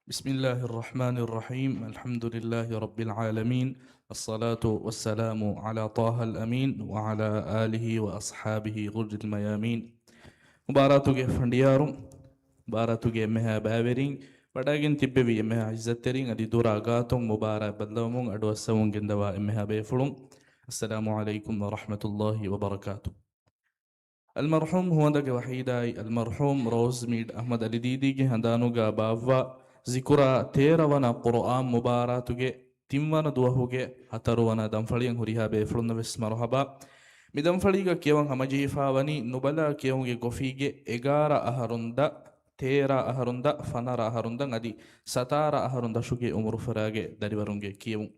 بسم الله الرحمن الرحيم. الحمد لله رب العالمين، الصلاة والسلام على طه الأمين وعلى آله وأصحابه غر الميامين. مباراتوغي فنديارم مباراتوغي مها بابرين بڑاگين تببي مها عزترين ادي دورا غاتون مبارا بدلومون ادو السوون جندوا مها بيفلون. السلام عليكم ورحمة الله وبركاته. المرحوم هو دك وحيداي المرحوم روز ميد أحمد علي ديدي هندانوغا بافا ذكرى تيروانا قرآن مباراتوغي تيموانا دوهوغي هتروانا دنفلين هريها بيفلون بس مرحبا. මිදම්ෆලිග කියවන් හමජීෆාවනි නුබලා කියවුන්ගේ ගොෆීගේ එගාර අහරුන්ද තේර අහරුන්ද ෆනර අහරුන්දන් අදි සතාර අහරුන්දශුගේ උමුරුෆරාගේ දරිවරුන්ගේ කියවුන්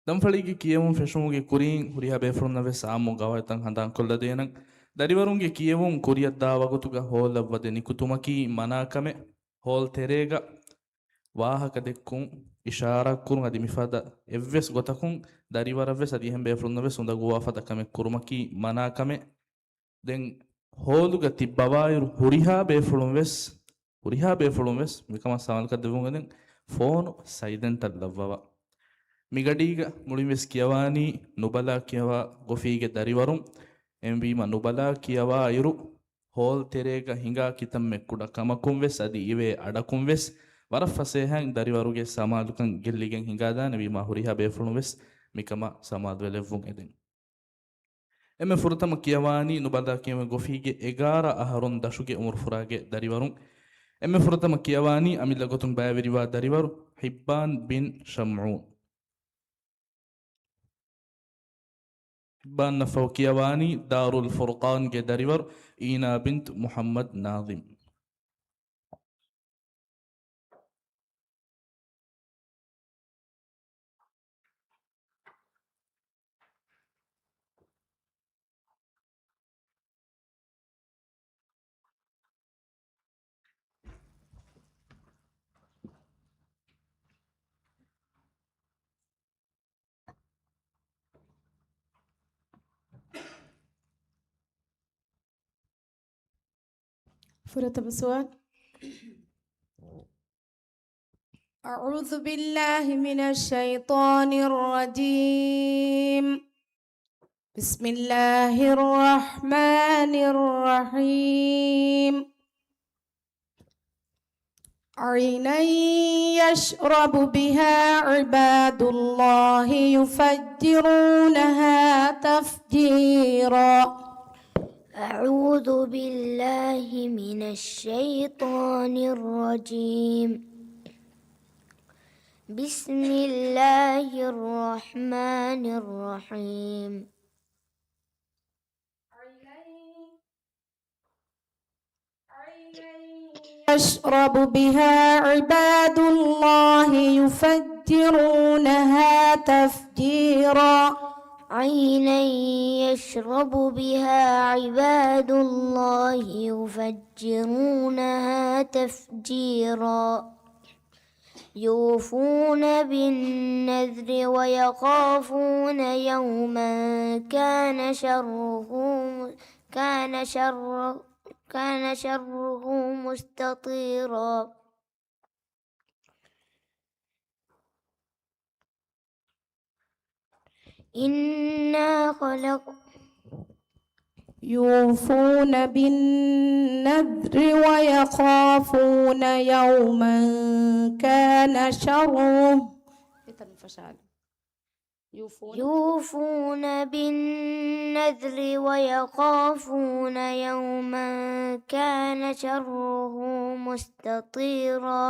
ದಂಫಳಿಗೆ ಕಿಯವುಂ ಫೆಶುಂಗೆ ಕುರಿನ್ ಹುರಿಯ ಬೇಫ್ರುನ್ನವೆ ಸಾಮು ಗವಾಯತಂ ಹಂದಾಂ ಕೊಲ್ಲದೇನಂ ದರಿವರುಂಗೆ ಕಿಯವುಂ ಕುರಿಯದ್ದಾವಗುತುಗ ಹೋಲವ್ವದೆ ನಿಕುತುಮಕಿ ಮನಾಕಮೆ ಹೋಲ್ ತೆರೇಗ ವಾಹಕ ದೆಕ್ಕುಂ ಇಶಾರಕ್ಕುಂ ಅದಿ ಮಿಫದ ಎವ್ವೆಸ್ ಗೊತಕುಂ ದರಿವರವ್ವೆಸ್ ಅದಿ ಹೆಂ ಬೇಫ್ರುನ್ನವೆ ಸುಂದ ಗುವಾಫದ ಕಮೆ ಕುರುಮಕಿ ಮನಾಕಮೆ ದೆನ್ ಹೋಲುಗ ತಿಬ್ಬವಾಯುರು ಹುರಿಹಾ ಬೇಫ್ರುಳುಂವೆಸ್ ಮಿಕಮ ಸಾಮಲ್ಕ ದೆವುಂಗದೆನ್ ಫೋನು ಸೈಲೆಂಟ್ ಅಲ್ಲವ್ವವ ಮಿಗಡೀಗ ಮುಳಿಮೆಸ್ ಕಿಯವಾನಿ ನುಬಲಾ ಕಿಯವಾ ಗೊಫೀಗೆ ದರಿವರುಂ ಎಂಬೀಮ ನುಬಲಾ ಕಿಯವಾ ಇರು ಹೋಲ್ ತೆರೇಗ ಹಿಂಗಾ ಕಿತಂ ಮೆಕ್ಕುಡ ಕಮಕುಂವೆಸ್ ಅದಿ ಇವೆ ಅಡಕುಂವೆಸ್ ವರ ಫಸೇಹಂ ದರಿವರುಗೆ ಸಮಾಲುಕಂ ಗೆಲ್ಲಿಗೆಂ ಹಿಂಗಾದಾನೆ ವಿಮಾ ಹುರಿಹಾ ಬೇಫುಳುವೆಸ್ ಮಿಕಮ ಸಮಾದ್ವೆಲೆವ್ವುಂ ಎದೆನ್ ಎಮ್ಮೆ ಫುರತಮ ಕಿಯವಾನಿ ನುಬಲಾ ಕಿಯವ ಗೊಫೀಗೆ ಎಗಾರ ಅಹರುನ್ ದಶುಗೆ ಉಮರ್ ಫುರಾಗೆ ದರಿವರುಂ ಎಮ್ಮೆ ಫುರತಮ ಕಿಯವಾನಿ ಅಮಿಲ್ಲ ಗೊತುಂ ಬಾಯವೆರಿವಾ ದರಿವರು ಹಿಬ್ಬಾನ್ ಬಿನ್ ಶಮ್ಊನ್ بان فوكيواني دار الفرقان کے دریور اینا بنت محمد ناظم. فرت بسؤال. أعوذ بالله من الشيطان الرجيم. بسم الله الرحمن الرحيم. عينا يشرب بها عباد الله يفجرونها تفجيرا. أعوذ بالله من الشيطان الرجيم. بسم الله الرحمن الرحيم. يشرب بها عباد الله يفجرونها تفجيرا. عينا يشرب بها عباد الله يفجرونها تفجيرا. يوفون بالنذر ويخافون يوما كان شره مستطيرا. يوفون بالنذر ويخافون يوما كان شره يوفون بالنذر ويخافون يوما كان شره مستطيرا.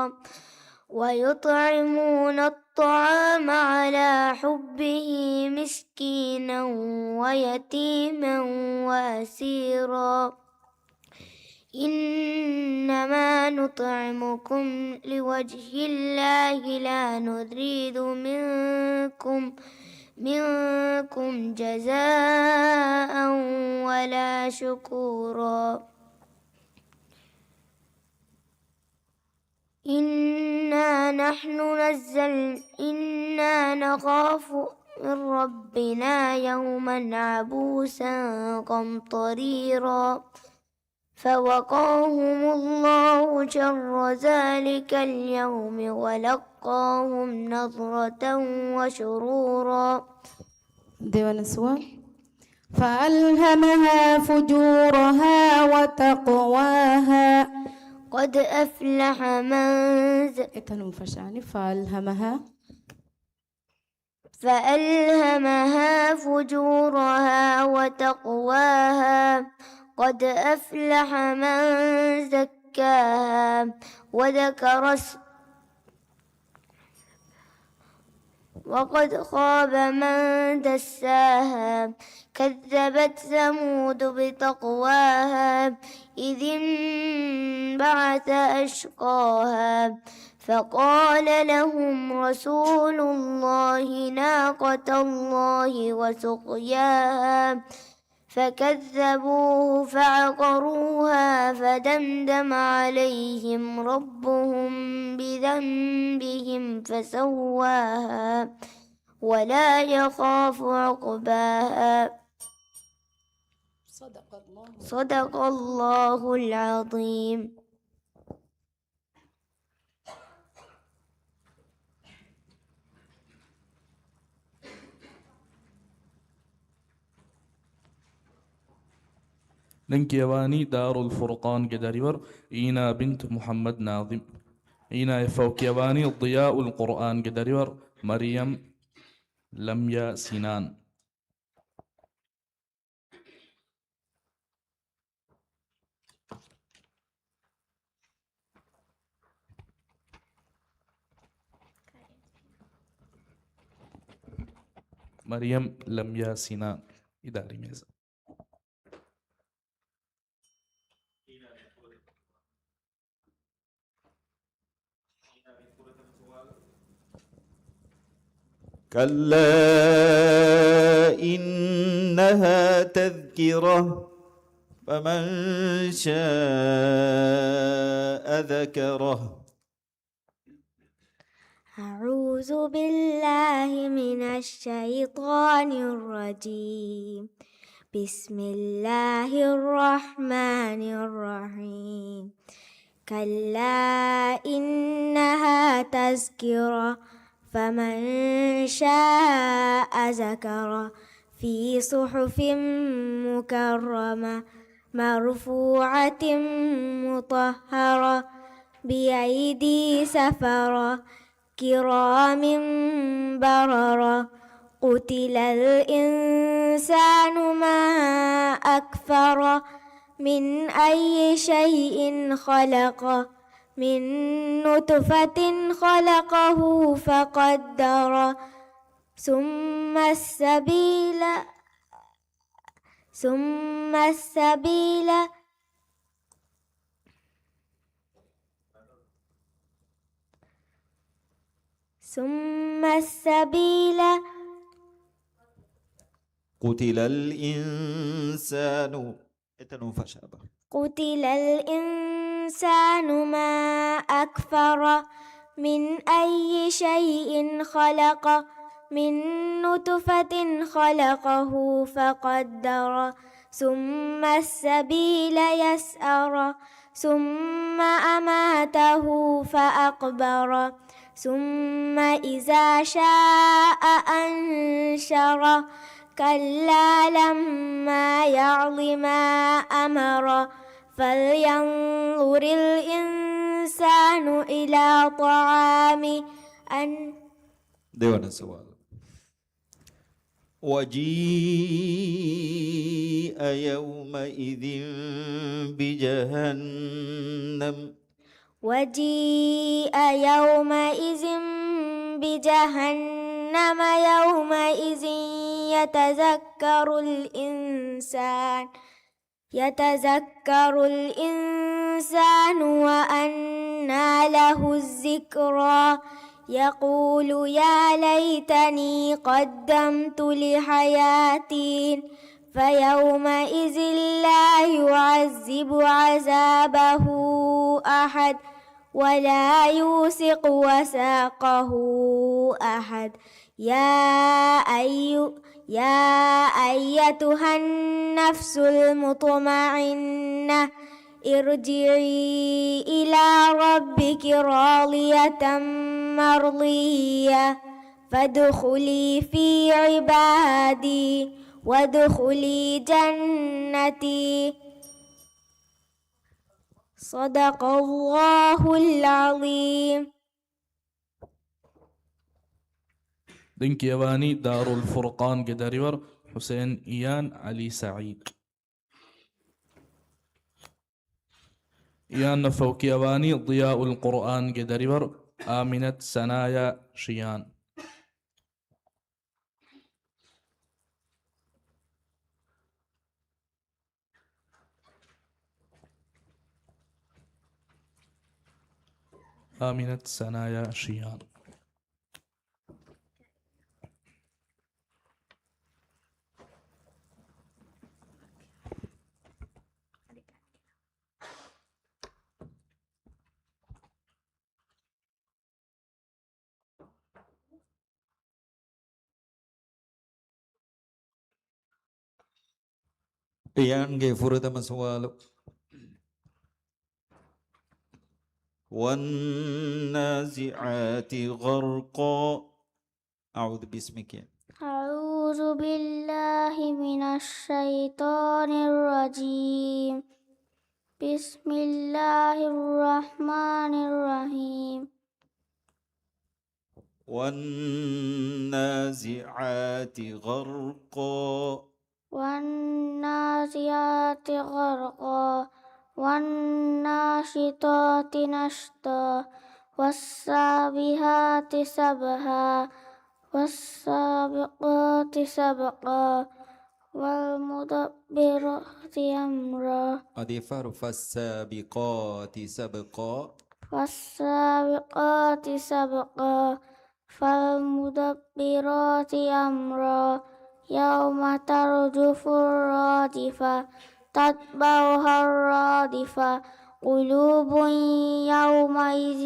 ويطعمون الطعام على حبه مسكينا ويتيما وأسيرا. إنما نطعمكم لوجه الله لا نريد منكم جزاء ولا شكورا. إنا نخاف من ربنا يوما عبوسا قمطريرا. فوقاهم الله شر ذلك اليوم ولقاهم نضرة وسرورا. Dewan Suwar. فألهمها فجورها وتقواها. قد أفلح من فألهمها فجورها وتقواها. قد أفلح من زكاها وقد خاب من دساها. كذبت ثمود بتقواها إذ انبعث أشقاها. فقال لهم رسول الله ناقة الله وسقياها. فكذبوه فعقروها فدمدم عليهم ربهم بذنبهم فسواها ولا يخاف عقباها. صدق الله العظيم. لنكيواني دار الفرقان قدريور إينا بنت محمد ناظم. إينا فوكيواني ضياء القرآن قدريور مريم لميا سنان. مريم لميا سنان إداري ميزة. كلا إنها تذكرة فمن شاء ذكره. أعوذ بالله من الشيطان الرجيم. بسم الله الرحمن الرحيم. كلا إنها تذكرة فمن شاء ذكره. في صحف مكرمة مرفوعة مطهرة بأيدي سفرة كرام بررة. قتل الإنسان ما أكفره. من أي شيء خلقه. من نطفة خلقه فقدره. ثم السبيل قتل الإنسان قتل الإنسان ما أكفره. من أي شيء خلقه. من نطفة خلقه فقدره. ثم السبيل يسأره. ثم أماته فأقبره. ثم إذا شاء أنشره. كلا لما يعظ ما أمره. فلينظر الإنسان إلى طعامه. ديوان سوال. وجيء يومئذ بجهنم. وجيء يومئذ بجهنم. يومئذ يتذكر الإنسان وأنى له الذكرى. يقول يا ليتني قدمت لحياتي. فيومئذ لا يعذب عذابه أحد ولا يوثق وثاقه أحد. يا أيتها النفس المطمئنة ارجعي إلى ربك راضية مرضية فادخلي في عبادي وادخلي جنتي. صدق الله العظيم. دنك يواني دار الفرقان قدريور حسين إيان علي سعيد. إيان نفوك يواني ضياء القرآن قدريور آمنة سنايا شيان. آمنة سنايا شيان. Iyange furutama suwalu. والنازعات غرقا. أعوذ باسمك. أعوذ بالله من الشيطان الرجيم. بسم الله الرحمن الرحيم. والنازعات غرقا. والنازعات غرقا والناشطات نشطا والسابحات سبحا والسابقات سبقا والمدبرات أمرا. أضيفار فالسابقات سبقا. والسابقات سبقا فالمدبرات أمرا. يوم ترجف الرادفة تتبعها الرادفة قلوب يومئذ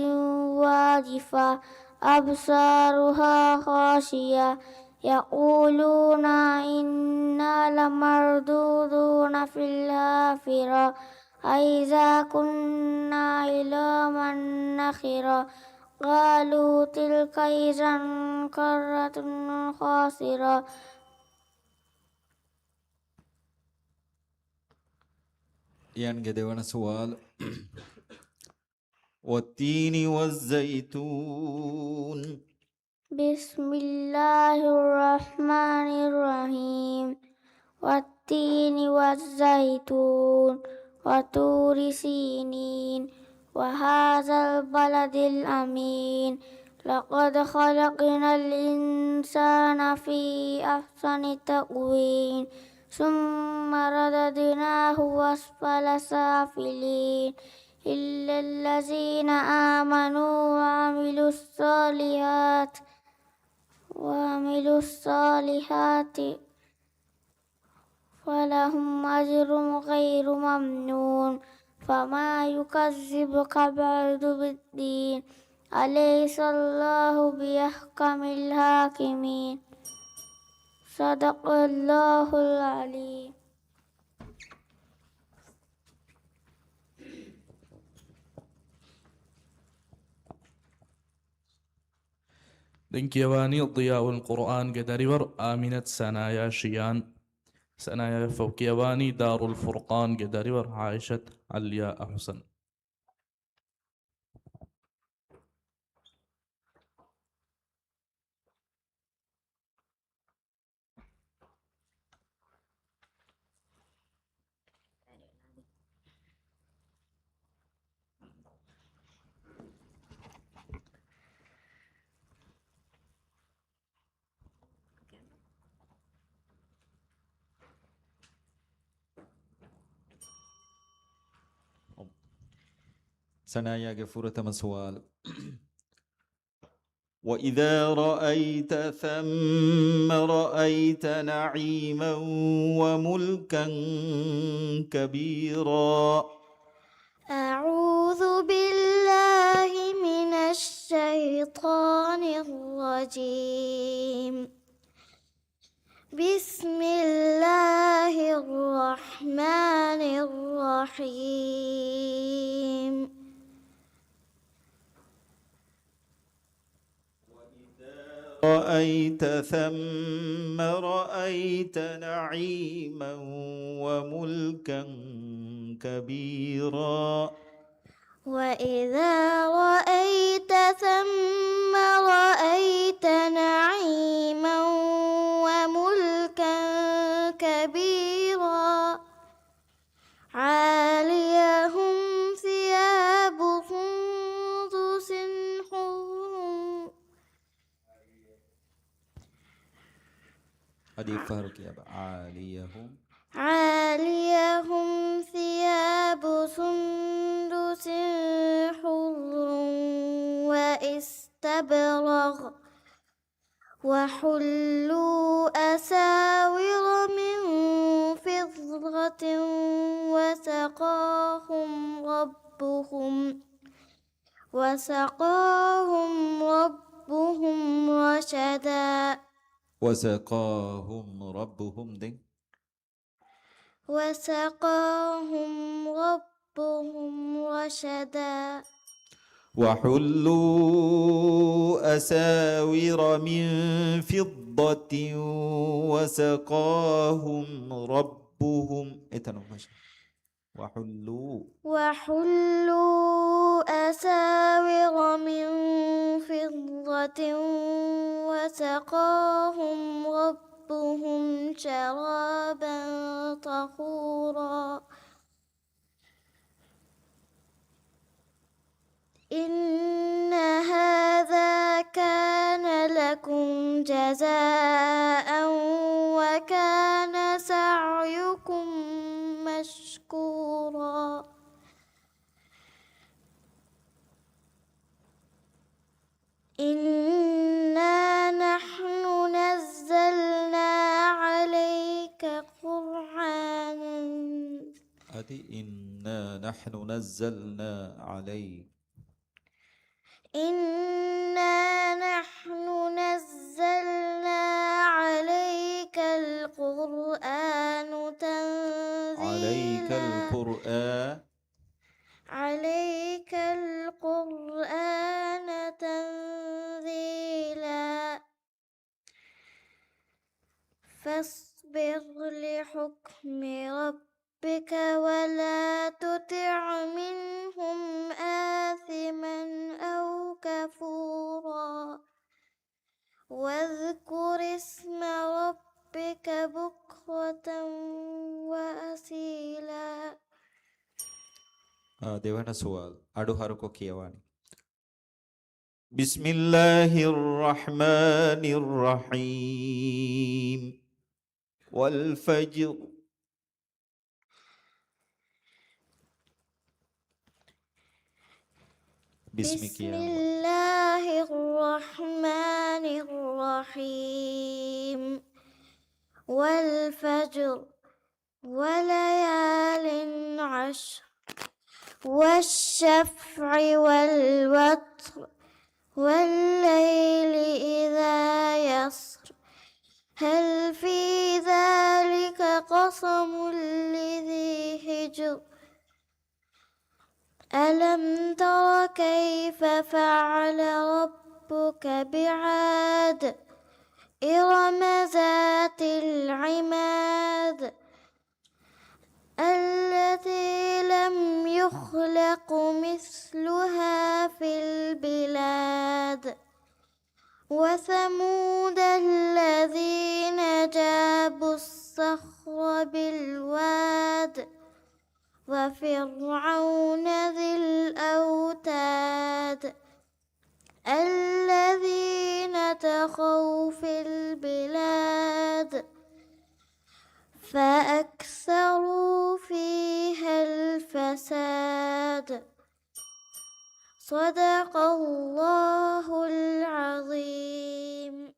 واجفة أبصارها خاشية يقولون إنا لمردودون في الحافرة أإذا كنا عظاما نخرة قالوا تلك إذا كرة خاسرة. Yang dewana soal. والتين والزيتون. بسم الله الرحمن الرحيم. والتين والزيتون وطور سينين وهذا البلد الأمين لقد خلقنا الإنسان في أحسن تقويم ثم رددناه أسفل سافلين إلا الذين آمنوا وعملوا الصالحات فلهم أجر غير ممنون. فما يكذبك بعد بالدين أليس الله بأحكم الحاكمين. صدق الله العليم. دنك يواني ضياء القرآن قدريور آمنة سنايا شيان. سنايا فوق يواني دار الفرقان قدريور عائشة علياء حسن. سنايا غفورة مسوال. وإذا رأيت ثم رأيت نعيما وملكا كبيرا. أعوذ بالله من الشيطان الرجيم. بسم الله الرحمن الرحيم. رأيت ثم رأيت نعيما وملكا كبيرا وإذا رأيت ثم رأيت نعيما وملكا كبيرا عاليهم ثياب سندس خضر هذه فارق يا عاليهم ثياب سندس خضر واستبرق وحلوا أساور من فضة وسقاهم ربهم رشدا وسقاهم ربهم دين وسقاهم ربهم رشدا وحلوا أساور من فضة وسقاهم ربهم وحلوا أساور من فضة وسقاهم ربهم شرابا طهورا إن هذا كان لكم جزاء وكان سعيكم مشكورا إنا نحن نزلنا عليك قرآنا إنا نحن نزلنا عليك إنا نحن نزلنا عليك القرآن تنزيلا عليك القرآن تنزيلا فاصبر لحكم ربك ولا تطع منهم آثما أو كفورا واذكر اسم ربك بكرة وأصيلا देवाना सवाल आडो हारो को कियावानी बिस्मिल्लाहिर्रहमानिर्रहीम والفجر بسمك بسم يا الله الله الرحمن الرحيم والفجر وليال عشر والشفع والوتر والليل إذا يسر هل في ذلك قسم لذي حجر ألم تر كيف فعل ربك بعاد إرم ذات العماد التي لم يخلق مثلها في البلاد وثمود الذين جابوا الصخر بالواد وفرعون ذي الأوتاد الذين طغوا في البلاد فأكثروا فيها الفساد صدق الله العظيم.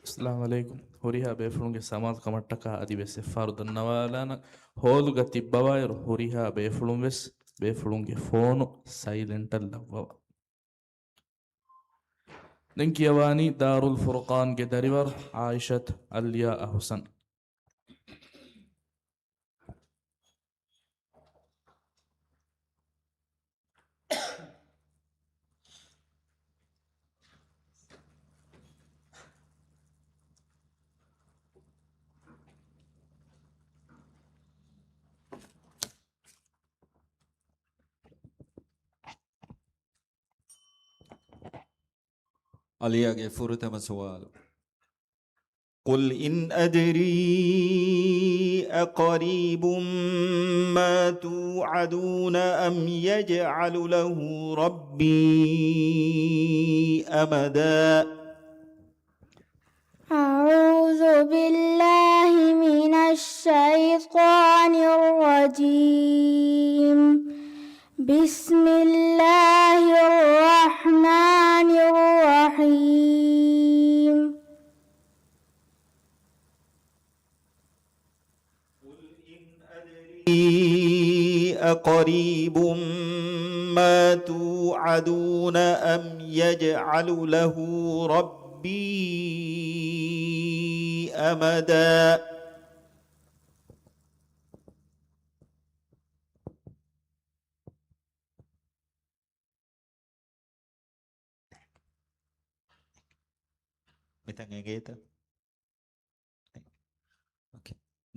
السلام عليكم هوريها بيفرونج سماز كمتكا ادي بس فرد النوالانا هولغا تيبواير هوريها بيفلون بس بيفلونج فونو سايلنت اللوا دنكيواني دار الفرقان جدريور عائشة الياء حسن ಅಲಿಯಾಗೆ ಫುರುತಮ ಸುವಾಲು قل إن أدري أقريب ما توعدون أم يجعل له ربي أمدا أعوذ بالله من الشيطان الرجيم بسم الله الرحمن الرحيم أقريب ما توعدون أم يجعل له ربي أمدا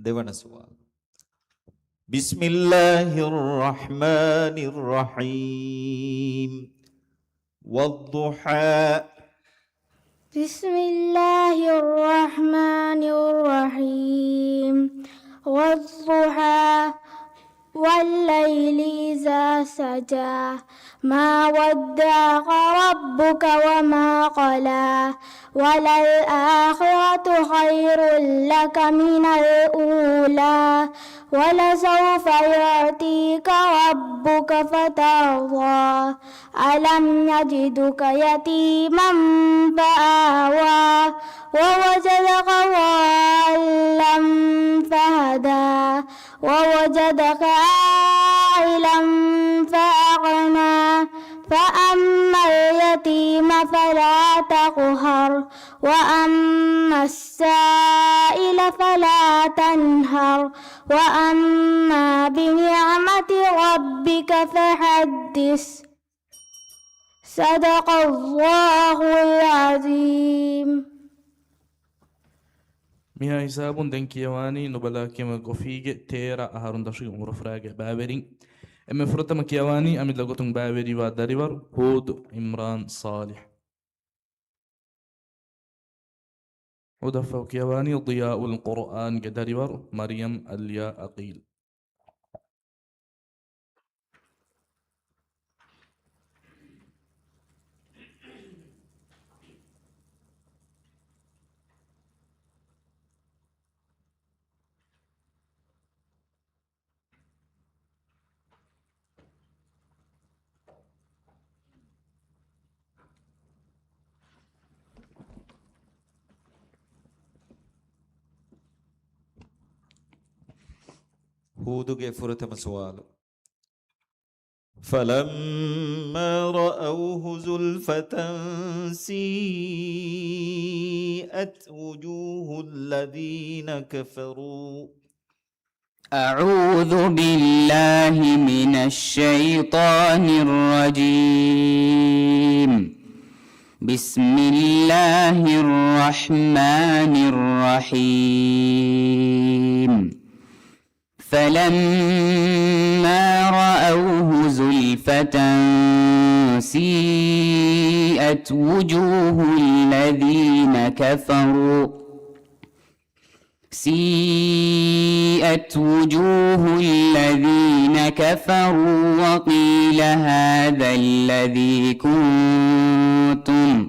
දෙවන සුවාල بسم الله الرحمن الرحيم والضحى بسم الله الرحمن الرحيم والضحى والليل إذا سجى ما ودعك ربك وما قلى وللآخرة خير لك من الأولى ولسوف يعطيك ربك فترضى ألم يجدك يتيما فآوى ووجدك ضالا فهدى ووجدك عائلا فأغنى فأما اليتيم فلا تقهر وأما السائل فلا تنهر وأما بنعمة ربك فحدث صدق الله العظيم miha hisabun den kiyawani nubala kema gofige tera aharun dashi umro frage baberin emme furtama kiyawani amid lagotun baberi wa dariwar hud imran salih ودفع كيواني ضياء القرآن قدرور مريم اليا أقيل هودಗೆ ಫುರುತಮ ಸುವಾಲು فلما رأوه زلفة سيئت وجوه الذين كفروا أعوذ بالله من الشيطان الرجيم بسم الله الرحمن الرحيم فلما رأوه زلفة سيئت وجوه الذين كفروا وقيل هذا الذي كنتم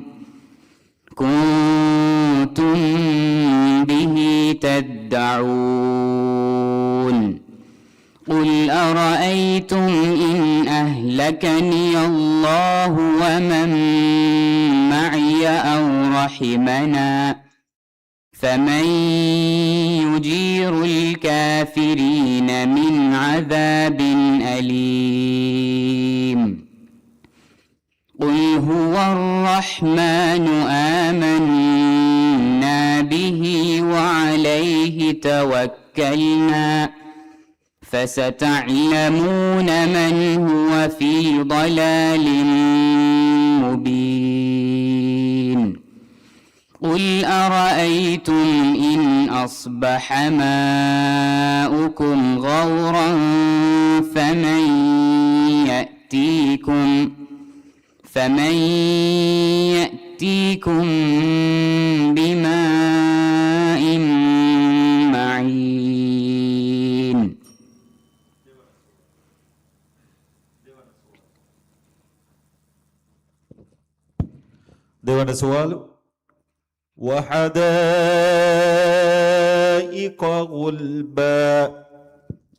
به تدعون قل أرأيتم إن أهلكني الله ومن معي أو رحمنا فمن يجير الكافرين من عذاب أليم قل هو الرحمن آمنا به وعليه توكلنا فستعلمون من هو في ضلال مبين قل أرأيتم إن أصبح ماؤكم غورا فمن يأتيكم يأتيكم بماء معين. දෙවන සුවාල وحدائق غلبا.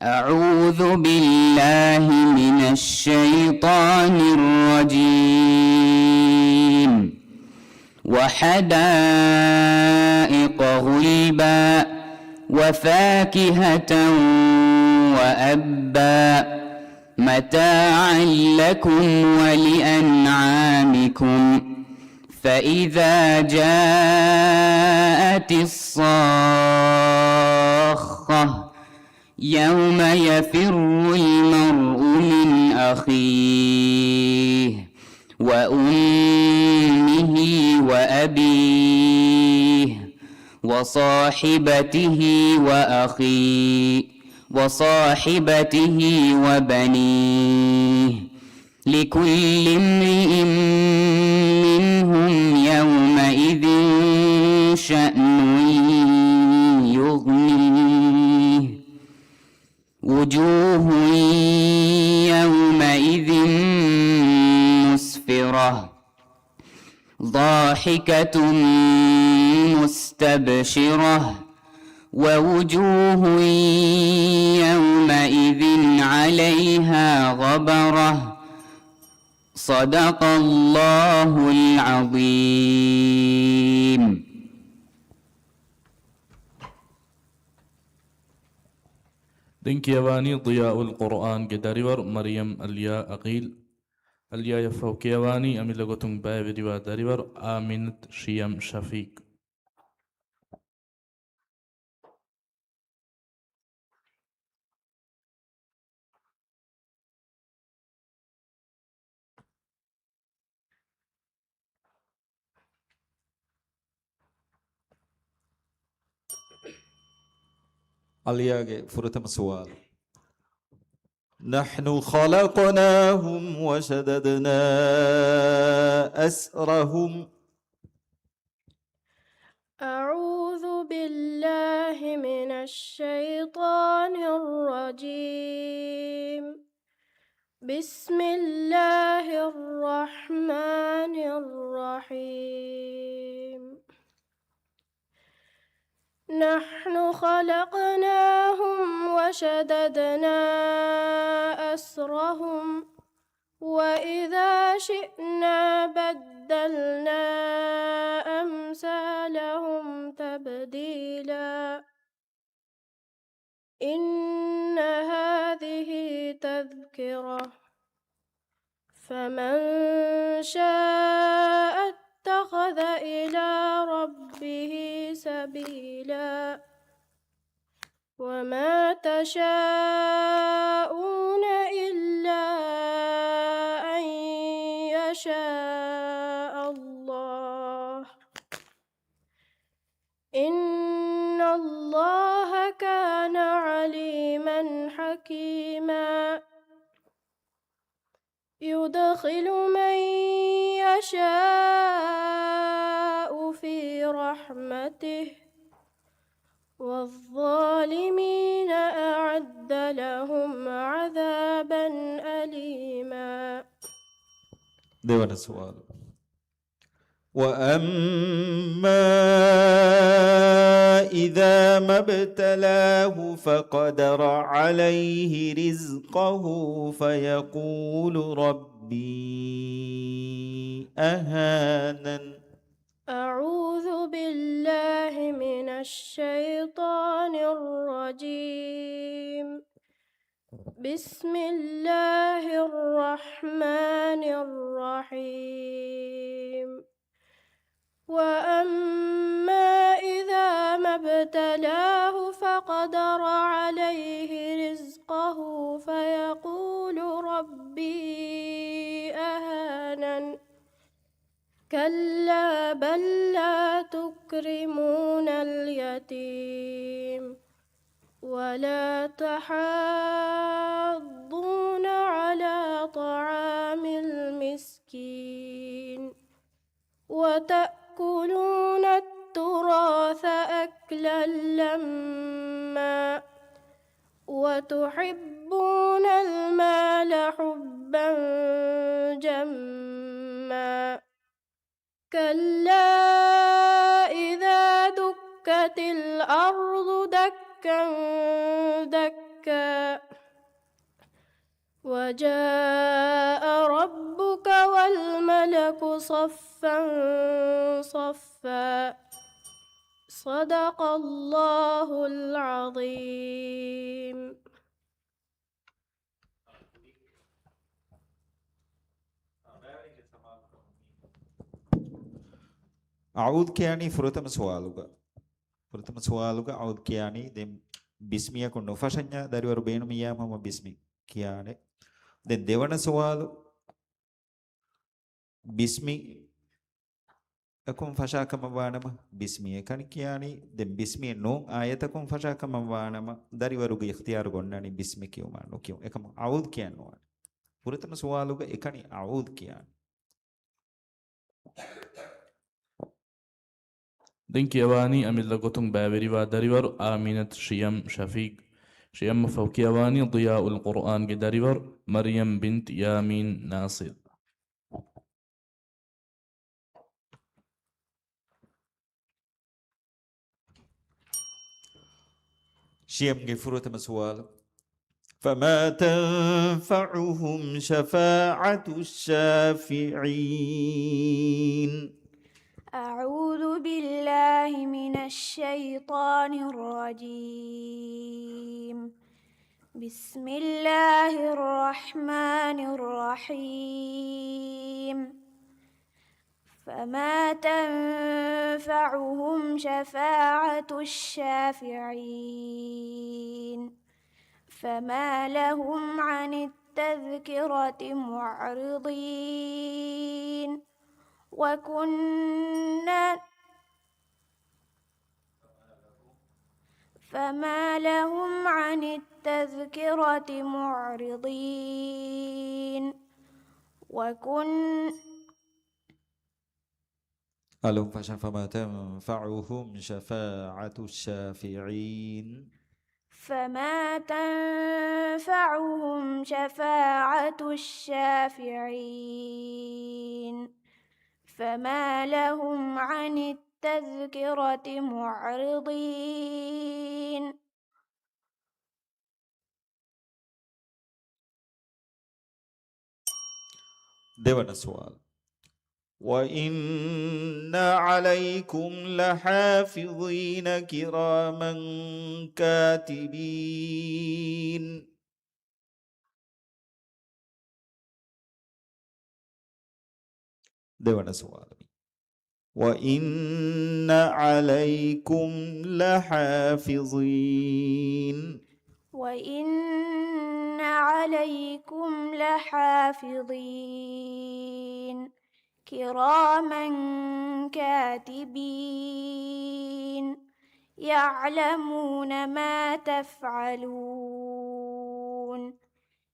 أعوذ بالله من الشيطان الرجيم. وحدائق غلبا وفاكهة وأبا متاعا لكم ولأنعامكم. فإذا جاءت الصاخة يوم يفر المرء من أخيه وأمه وأبيه وصاحبته وبنيه لكل امرئ منهم يومئذ شأن يغنيه. وجوه يومئذ مسفرة ضاحكة مستبشرة ووجوه يومئذ عليها غبرة. صدق الله العظيم. دنكيواني ضياء القرآن قداريور مريم اليا أقيل اليا يفوكيواني أمي لغتون باي فيديو داريور آمنت شيم شفيق. අලියාගේ ෆුරතම සුවාල نحن خلقناهم وشددنا أسرهم. أعوذ بالله من الشيطان الرجيم. بسم الله الرحمن الرحيم. نحن خلقناهم وشددنا أسرهم وإذا شئنا بدلنا أمثالهم تبديلا. إن هذه تذكرة فمن شاء اتخذ إلى ربه سبيلا. وما تشاءون إلا أن يشاء الله. إن الله كان عليما حكيما. يدخل من يشاء في رحمته والظالمين أعد لهم عذابا أليما. දෙවන සුවාල وأما إذا ما ابتلاه فقدر عليه رزقه فيقول ربي أهانن. أعوذ بالله من الشيطان الرجيم. بسم الله الرحمن الرحيم. وأما إذا ما ابتلاه فقدر عليه رزقه فيقول ربي أهانن. كلا بل لا تكرمون اليتيم ولا تحاضون على طعام المسكين وتأكلون التراث أكلا لما وتحبون المال حبا جما كلا إذا دكت الأرض دكا دكا وجاء ربك والملك صفا صفا صدق الله العظيم. අවුද් කියන්නේ ෆුරතම සුවාලුග. ෆුරතම සුවාලුග අවුද් කියන්නේ දැන් බිස්මියක නොෆෂඤ්ඤා දරිවරු බේනු මියාමම බිස්මි කියන්නේ. දැන් දෙවන සුවාලු බිස්මි අකුම් ෆෂාකම වානම බිස්මිය කණ කියන්නේ දැන් බිස්මිය නෝ ආයතකුම් ෆෂාකම වානම දරිවරුගේ ඉක්තියාර ගොන්නනි බිස්මි කියුමා නොකියු එකම අවුද් කියනවා. ෆුරතම සුවාලුග එකනි අවුද් කියන්නේ. دنكي أواني أميل لقطن بابري ودريور آمينة شيم شفيق شيم فوكي أواني ضياء القرآن قدريور مريم بنت يامين ناصر. شيم جفرة مسوال فما تنفعهم شفاعة الشافعين. أعوذ بالله من الشيطان الرجيم. بسم الله الرحمن الرحيم. فما تنفعهم شفاعة الشافعين فما لهم عن التذكرة معرضين فما لهم عن التذكرة معرضين ألهم فما تنفعهم شفاعة الشافعين فما تنفعهم شفاعة الشافعين فما لهم عن التذكرة معرضين. දෙවන සුවාල් وإن عليكم لحافظين كراما كاتبين. දෙවන සුවාල وإن عليكم لحافظين وإن عليكم لحافظين كراما كاتبين يعلمون ما تفعلون.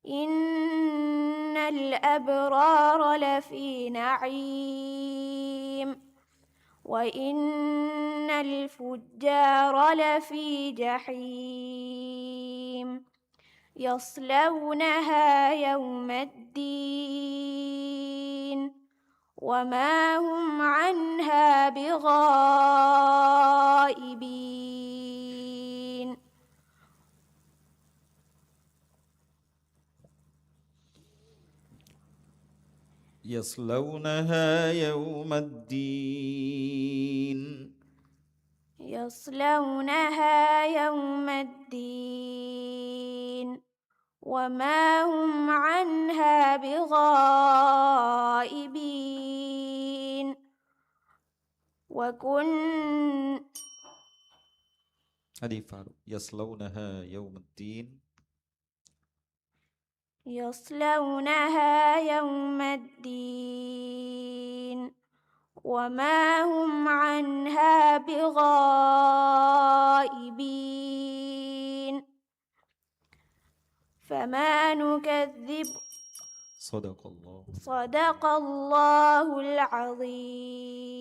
إن الأبرار لفي نعيم وإن الفجار لفي جحيم يصلونها يوم الدين وما هم عنها بغائبين. يصلونها يوم الدين يصلونها يوم الدين وما هم عنها بغائبين. هذه فعل يصلونها يوم الدين يصلونها يوم الدين وما هم عنها بغائبين. فما نكذب صدق الله. صدق الله العظيم.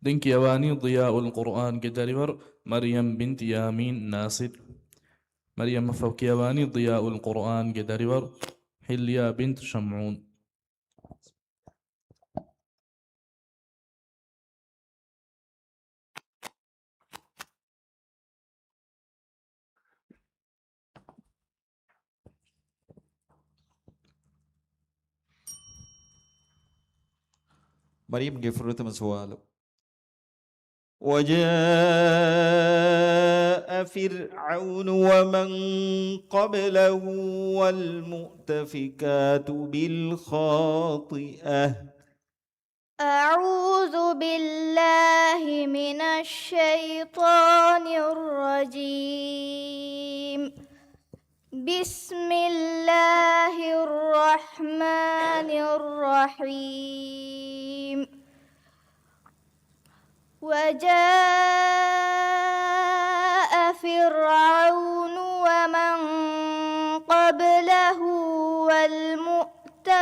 دنك يواني ضياء القرآن قدرور مريم بنت يامين ناصر. مريم فوق يواني ضياء القرآن قدرور حليا بنت شمعون. مريم قفرت مسواله. وجاء فرعون ومن قبله والمؤتفكات بالخاطئة. أعوذ بالله من الشيطان الرجيم. بسم الله الرحمن الرحيم. وجاء فرعون ومن قبله والمؤتفكات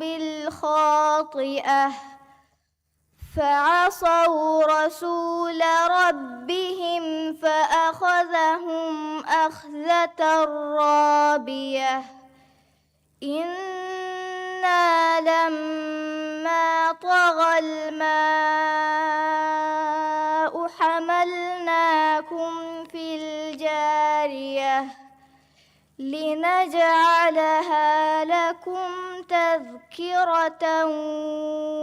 بالخاطئة فعصوا رسول ربهم فأخذهم أخذة رابية. إنا لما طغى الماء حملناكم في الجارية لنجعلها لكم تذكرة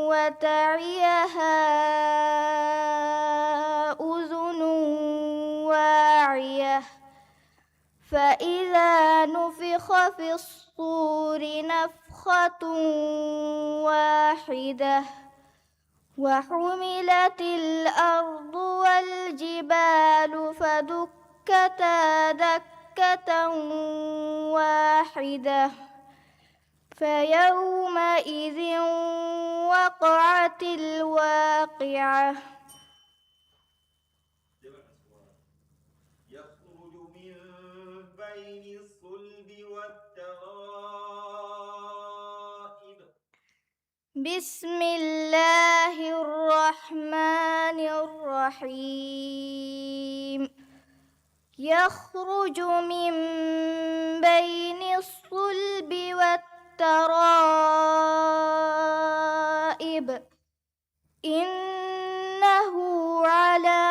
وتعيها أذن واعية. فإذا نفخ في الصور نفخة واحدة وحملت الأرض والجبال فدكتا دكة واحدة فيومئذ وقعت الواقعة. يخرج من بين الصلب والترائب. بسم الله الرحمن الرحيم. يخرج من بين الصلب والترائب إنه على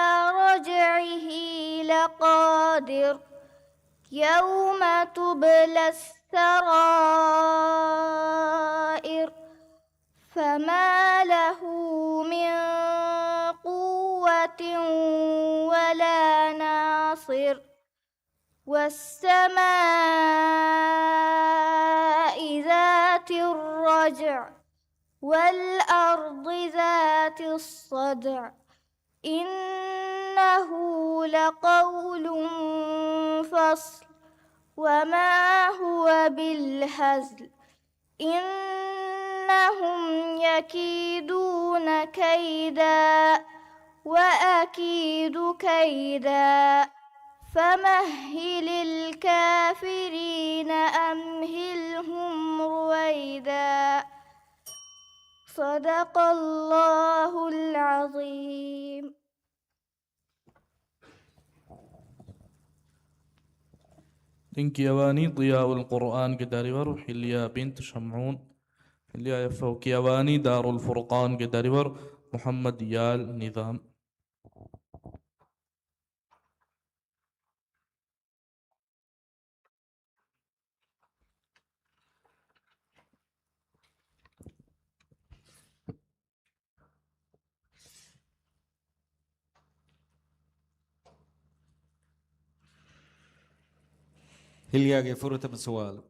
رجعه لقادر. يوم تبلى السرائر فما له من قوة ولا ناصر. والسماء ذات الرجع والأرض ذات الصدع إنه لقول فصل وما هو بالهزل. إنهم يكيدون كيدا وأكيد كيدا فمهل الكافرين أمهلهم رويدا. صدق الله العظيم. دنك يواني ضياء القرآن قدرور حليا بنت شمعون. حليا فوق يواني دار الفرقان قدرور محمد يال نظام. ಹಿಲಿಯಾಗೆ ಫುರುತಮ ಸುವಾಲು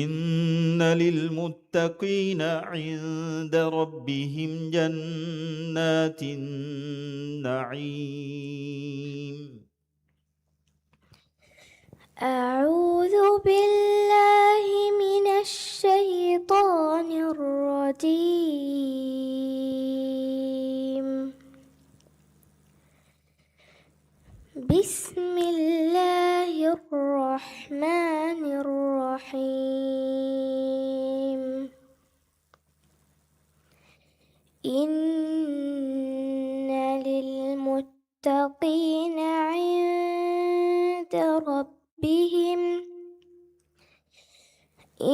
إن للمتقين عند ربهم جنات النعيم. أعوذ بالله من الشيطان الرجيم. بسم الله الرحمن الرحيم. إن للمتقين عند ربهم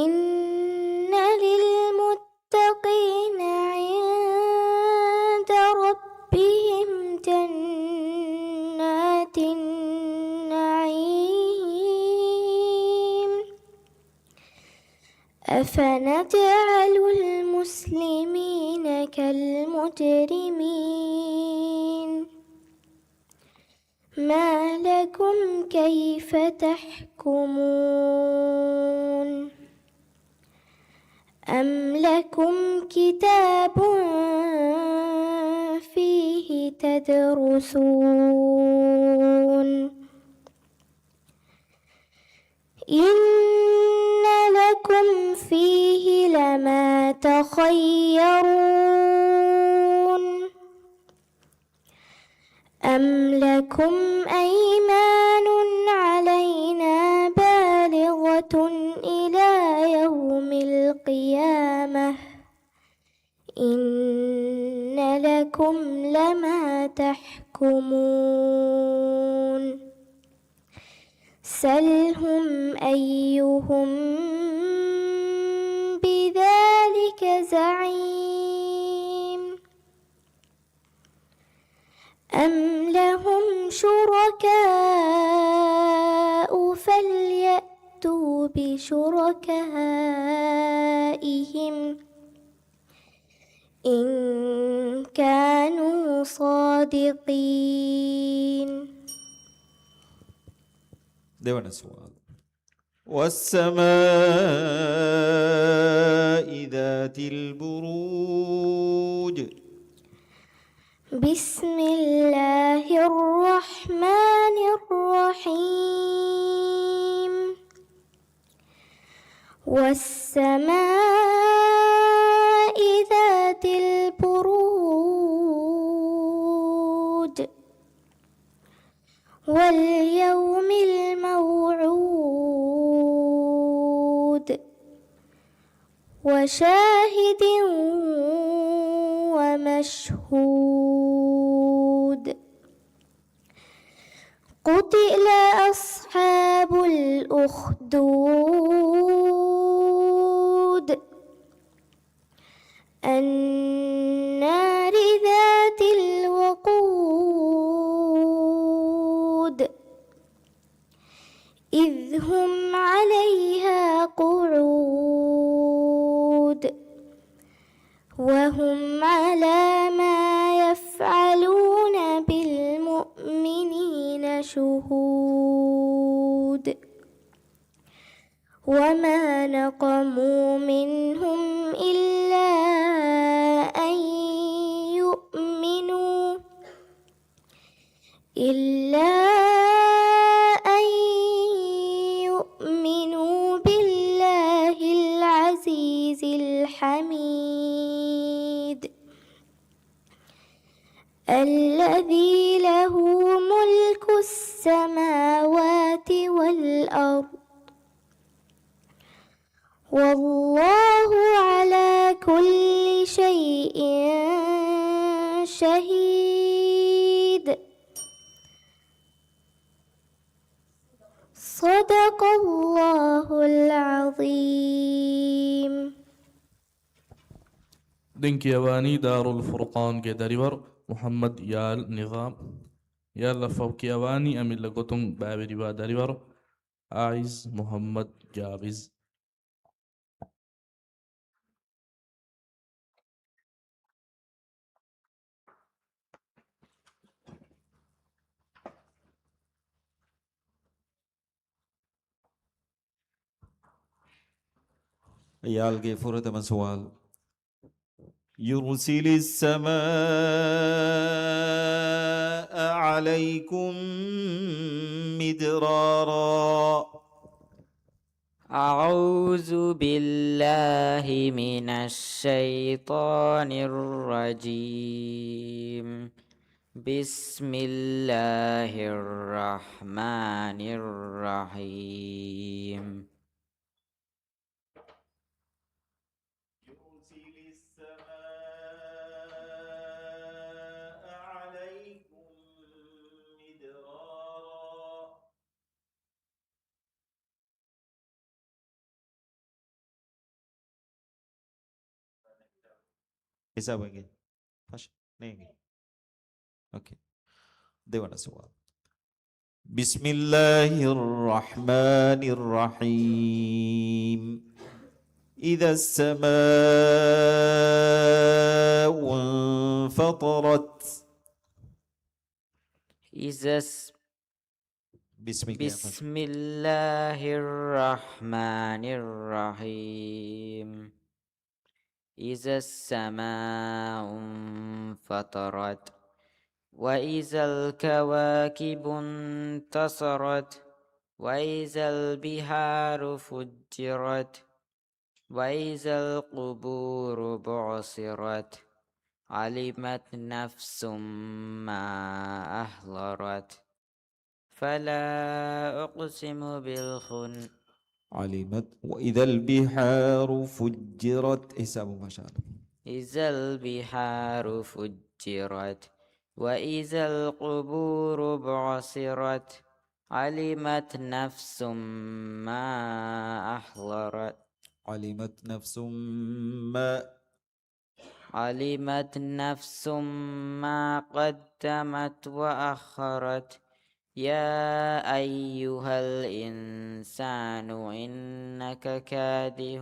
إن للمتقين عند ربهم جنات النعيم. أفنجعل المسلمين كالمجرمين ما لكم كيف تحكمون أم لكم كتاب فيه تدرسون إن لكم فيه لما تخيرون أم لكم أيمان علينا بالغة إلى يوم القيامة إن لكم لما تحكمون سلهم أيهم بذلك زعيم أم لهم شركاء فليأتوا بشركائهم إن كانوا صادقين. දෙවන සුවාල والسماء ذات البروج. بسم الله الرحمن الرحيم. والسماء ذات البروج واليوم الموعود وشاهد ومشهود. قتل أصحاب الأخدود النار ذات الوقود إذ هم عليها قعود وهم على ما يفعلون بالمؤمنين شهود. وما نقموا منهم إلا أن يؤمنوا بالله العزيز الحميد الذي له ملك السماوات والأرض والله على كل شيء شهيد. صدق الله العظيم. دنكي يواني دار الفرقان كدريور محمد يال نظام يالا فوق يواني أمي لقطن بابي روا دريور عايز محمد جابز. يالقي فرد من سؤال يرسل السماء عليكم مدرارا. أعوذ بالله من الشيطان الرجيم. بسم الله الرحمن الرحيم. يرسل السماء عليكم مدرارا. حساب اگه باش نيجي اوكي ديوانا سؤال. بسم الله الرحمن الرحيم. إذا السماء انفطرت. بسم الله الرحمن الرحيم. إذا السماء انفطرت وإذا الكواكب انتصرت وإذا البحار فجرت وإذا القبور بعثرت علمت نفس ما أحضرت فلا أقسم علمت. وإذا البحار فجرت. حساب ما شاء الله. إذا البحار فجرت وإذا القبور بعثرت علمت نفس ما أحضرت علمت نفس ما قدمت وأخرت. يا أيها الإنسان إنك كادح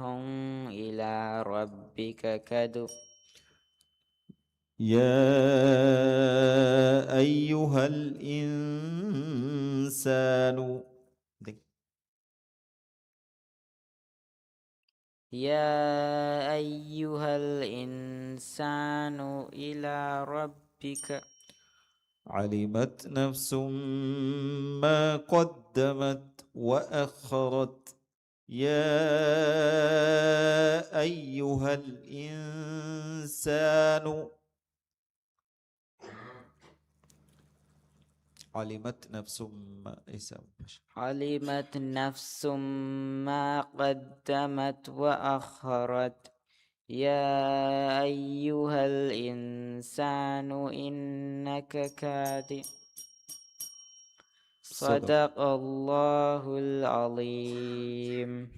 إلى ربك كدحا. يا أيها الإنسان. يا أيها الإنسان إلى ربك. علمت نفس ما قدمت وأخرت. يا أيها الإنسان. علمت نفس ما علمت نفس ما قدمت وأخرت. يا أيها الإنسان إنك كادح. صدق الله العظيم.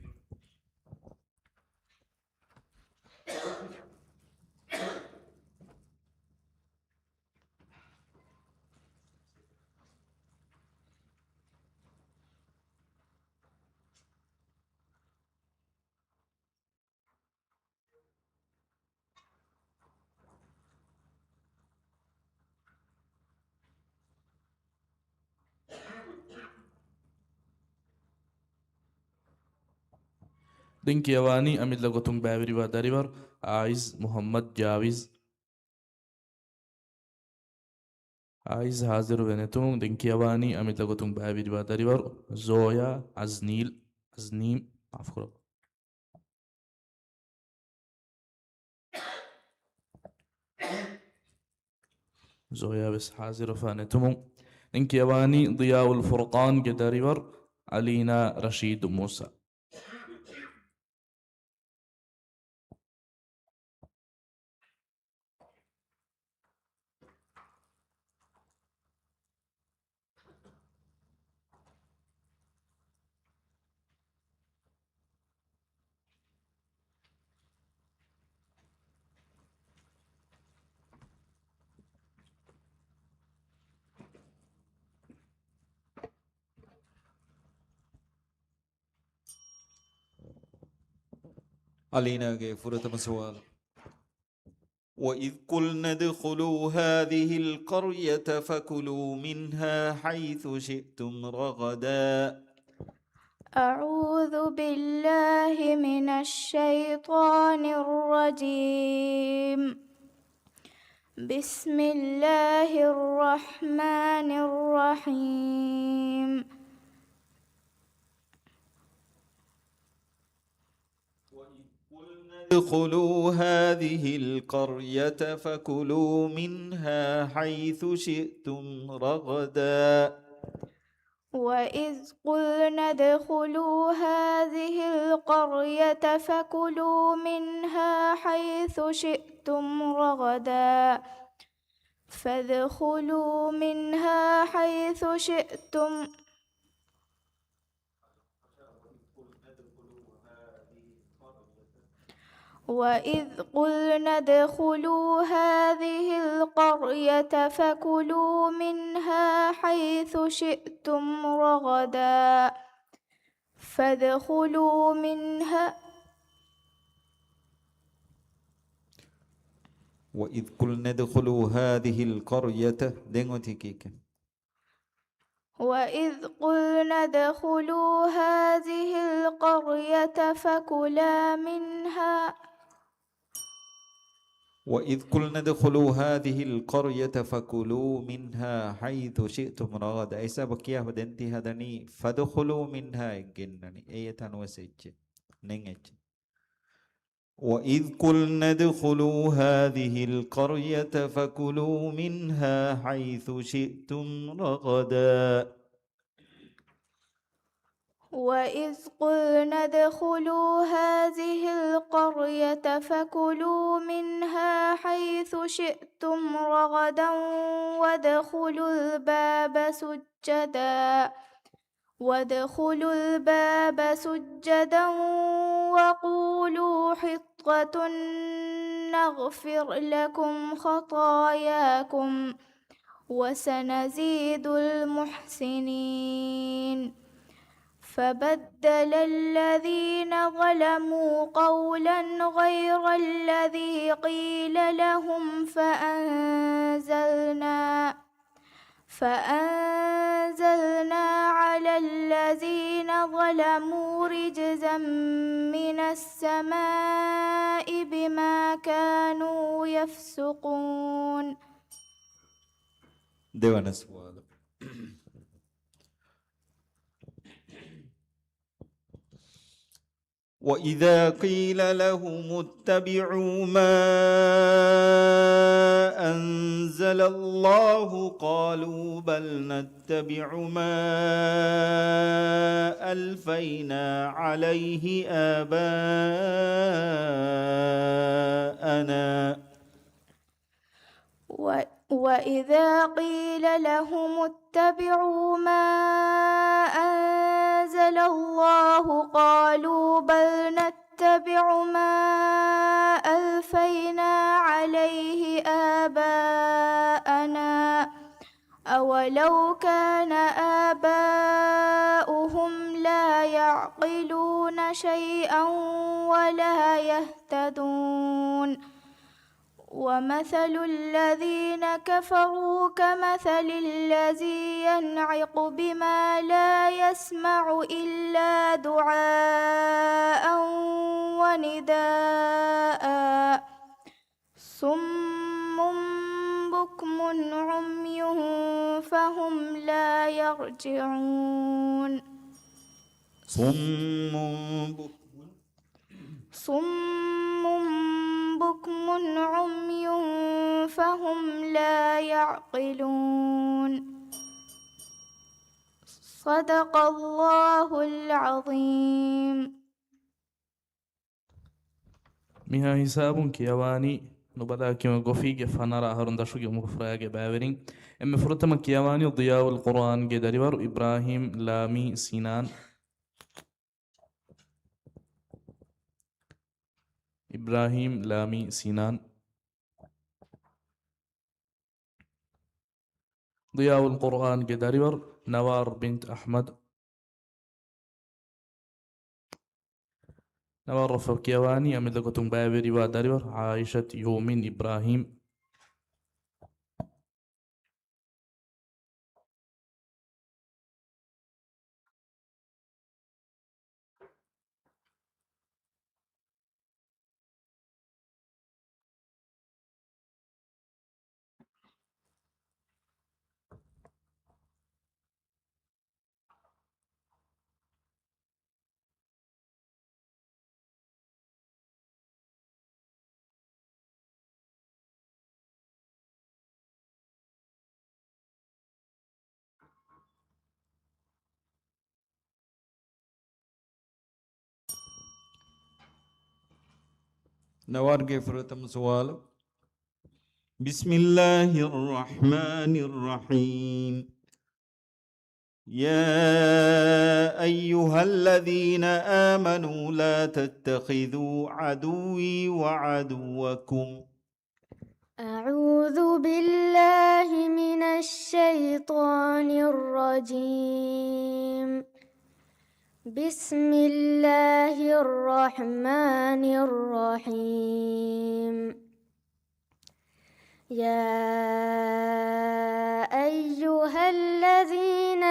دينك يواني أمد لغتم بابري وداريبر عايز محمد جاويز عايز حاضر ونتون. دينك يواني أمد لغتم بابري وداريبر زويا أزنيم عفوا زويا بس حاضر فانتمو. دينك يواني ضياء الفرقان جداريبر علينا رشيد موسى. علينا فرة سؤال. وإذ قلنا ادخلوا هذه القرية فكلوا منها حيث شئتم رغدا. أعوذ بالله من الشيطان الرجيم. بسم الله الرحمن الرحيم. ادخلوا هذه القرية فكلوا منها حيث شئتم رغدا. وإذ قلنا ادخلوا هذه القرية فكلوا منها حيث شئتم رغدا فادخلوا منها حيث شئتم وإذ قلنا ادخلوا هذه القرية فكلوا منها حيث شئتم رغدا فادخلوا منها وإذ قلنا ادخلوا هذه القرية وإذ قلنا ادخلوا هذه القرية فكلا منها وإذ قلنا ادخلوا هذه القرية فكلوا منها حيث شئتم رغدا. ऐसा बकिया बदंती हदनी फदखुलू मिन्हा गिन्ननी ये तनवसेच नेंगेच. وإذ قلنا ادخلوا هذه القرية فكلوا منها حيث شئتم رغدا. وإذ قلنا ادخلوا هذه القرية فكلوا منها حيث شئتم رغدا وادخلوا الباب سجدا وقولوا حطة نغفر لكم خطاياكم وسنزيد المحسنين. فبدل الذين ظلموا قولا غير الذي قيل لهم فأنزلنا على الذين ظلموا رجزا من السماء بما كانوا يفسقون. देवाना सवाल. وإذا قيل لهم اتبعوا ما أنزل الله قالوا بل نتبع ما ألفينا عليه آباءنا. وإذا قيل لهم اتبعوا ما أنزل الله قالوا بل نتبع ما ألفينا عليه آباءنا أولو كان آباؤهم لا يعقلون شيئا ولا يهتدون. ومثل الذين كفروا كمثل الذي ينعق بما لا يسمع إلا دعاء ونداء صم بكم عمي فهم لا يرجعون. صم بكم عمي فهم لا يعقلون. صدق الله العظيم. miha hisabun kiyawani nubada kima gofige fanara harunda shuge mufrage baverin emme furtama kiyawani diyawul quran ge dariwaru ibrahim lami sinan إبراهيم لامي سنان ضياء القرآن جداريور نوار بنت أحمد نوار رفق كيواني أمدلكتم بابري وداريور عائشة يومين إبراهيم نوارجي فرتم سؤال. بسم الله الرحمن الرحيم. يا أيها الذين آمنوا لا تتخذوا عدوي وعدوكم. أعوذ بالله من الشيطان الرجيم. بسم الله الرحمن الرحيم. يا أيها الذين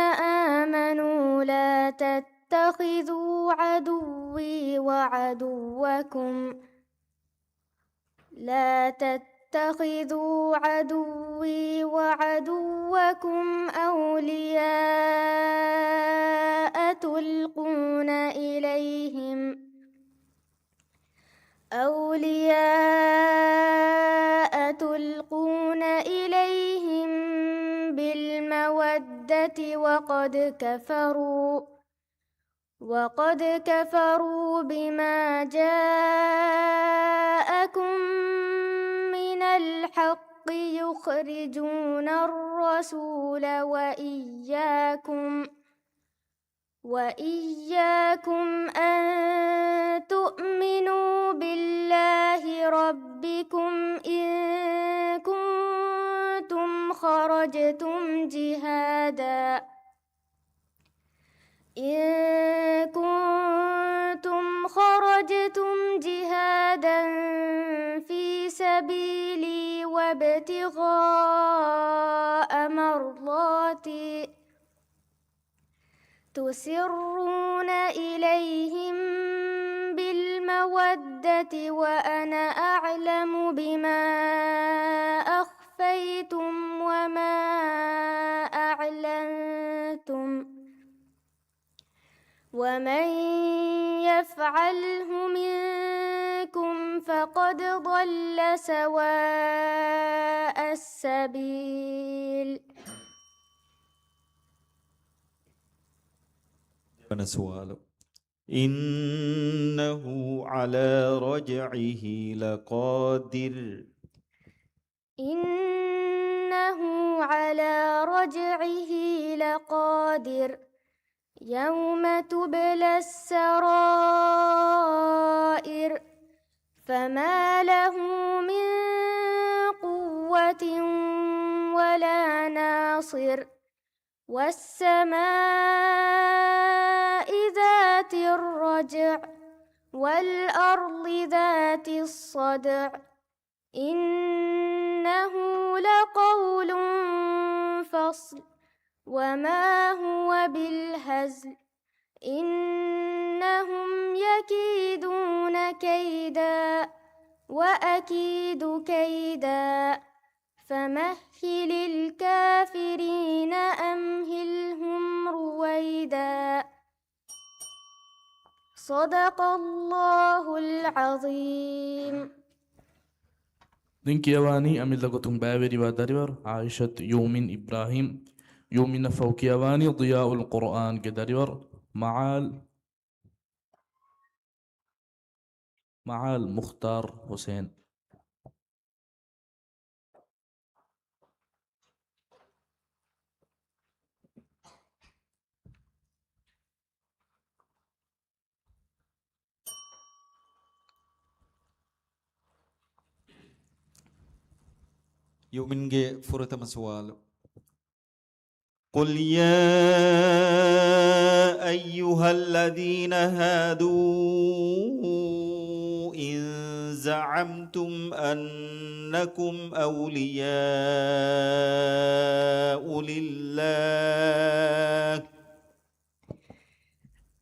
آمنوا لا تتخذوا عدوي وعدوكم أولياء تلقون إليهم بالمودة وقد كفروا بما جاءكم من الحق يخرجون الرسول وإياكم أن تؤمنوا بالله ربكم إن كنتم خرجتم جهادا في سبيلي وابتغاء مرضاتي تسرون إليهم بالمودة وأنا أعلم بما أخفيتم وما أعلنتم ومن يفعله منكم فقد ضل سواء السبيل. سؤال. إنه على رجعه لقادر. إنه على رجعه لقادر. يوم تبلى السرائر فما له من قوة ولا ناصر. والسماء ذات الرجع والأرض ذات الصدع إنه لقول فصل وما هو بالهزل. إنهم يكيدون كيدا وأكيد كيدا فمهل الكافرين أمهلهم رويدا. صدق الله العظيم. دينكيواني أميلغتم بابري ودريور عائشة يومين إبراهيم يومين فوكيواني ضياء القرآن كدريور معال مختار حسين. يؤمنගේ فرتم سؤال. قل يا أيها الذين هادوا إن زعمتم أنكم أولياء لله.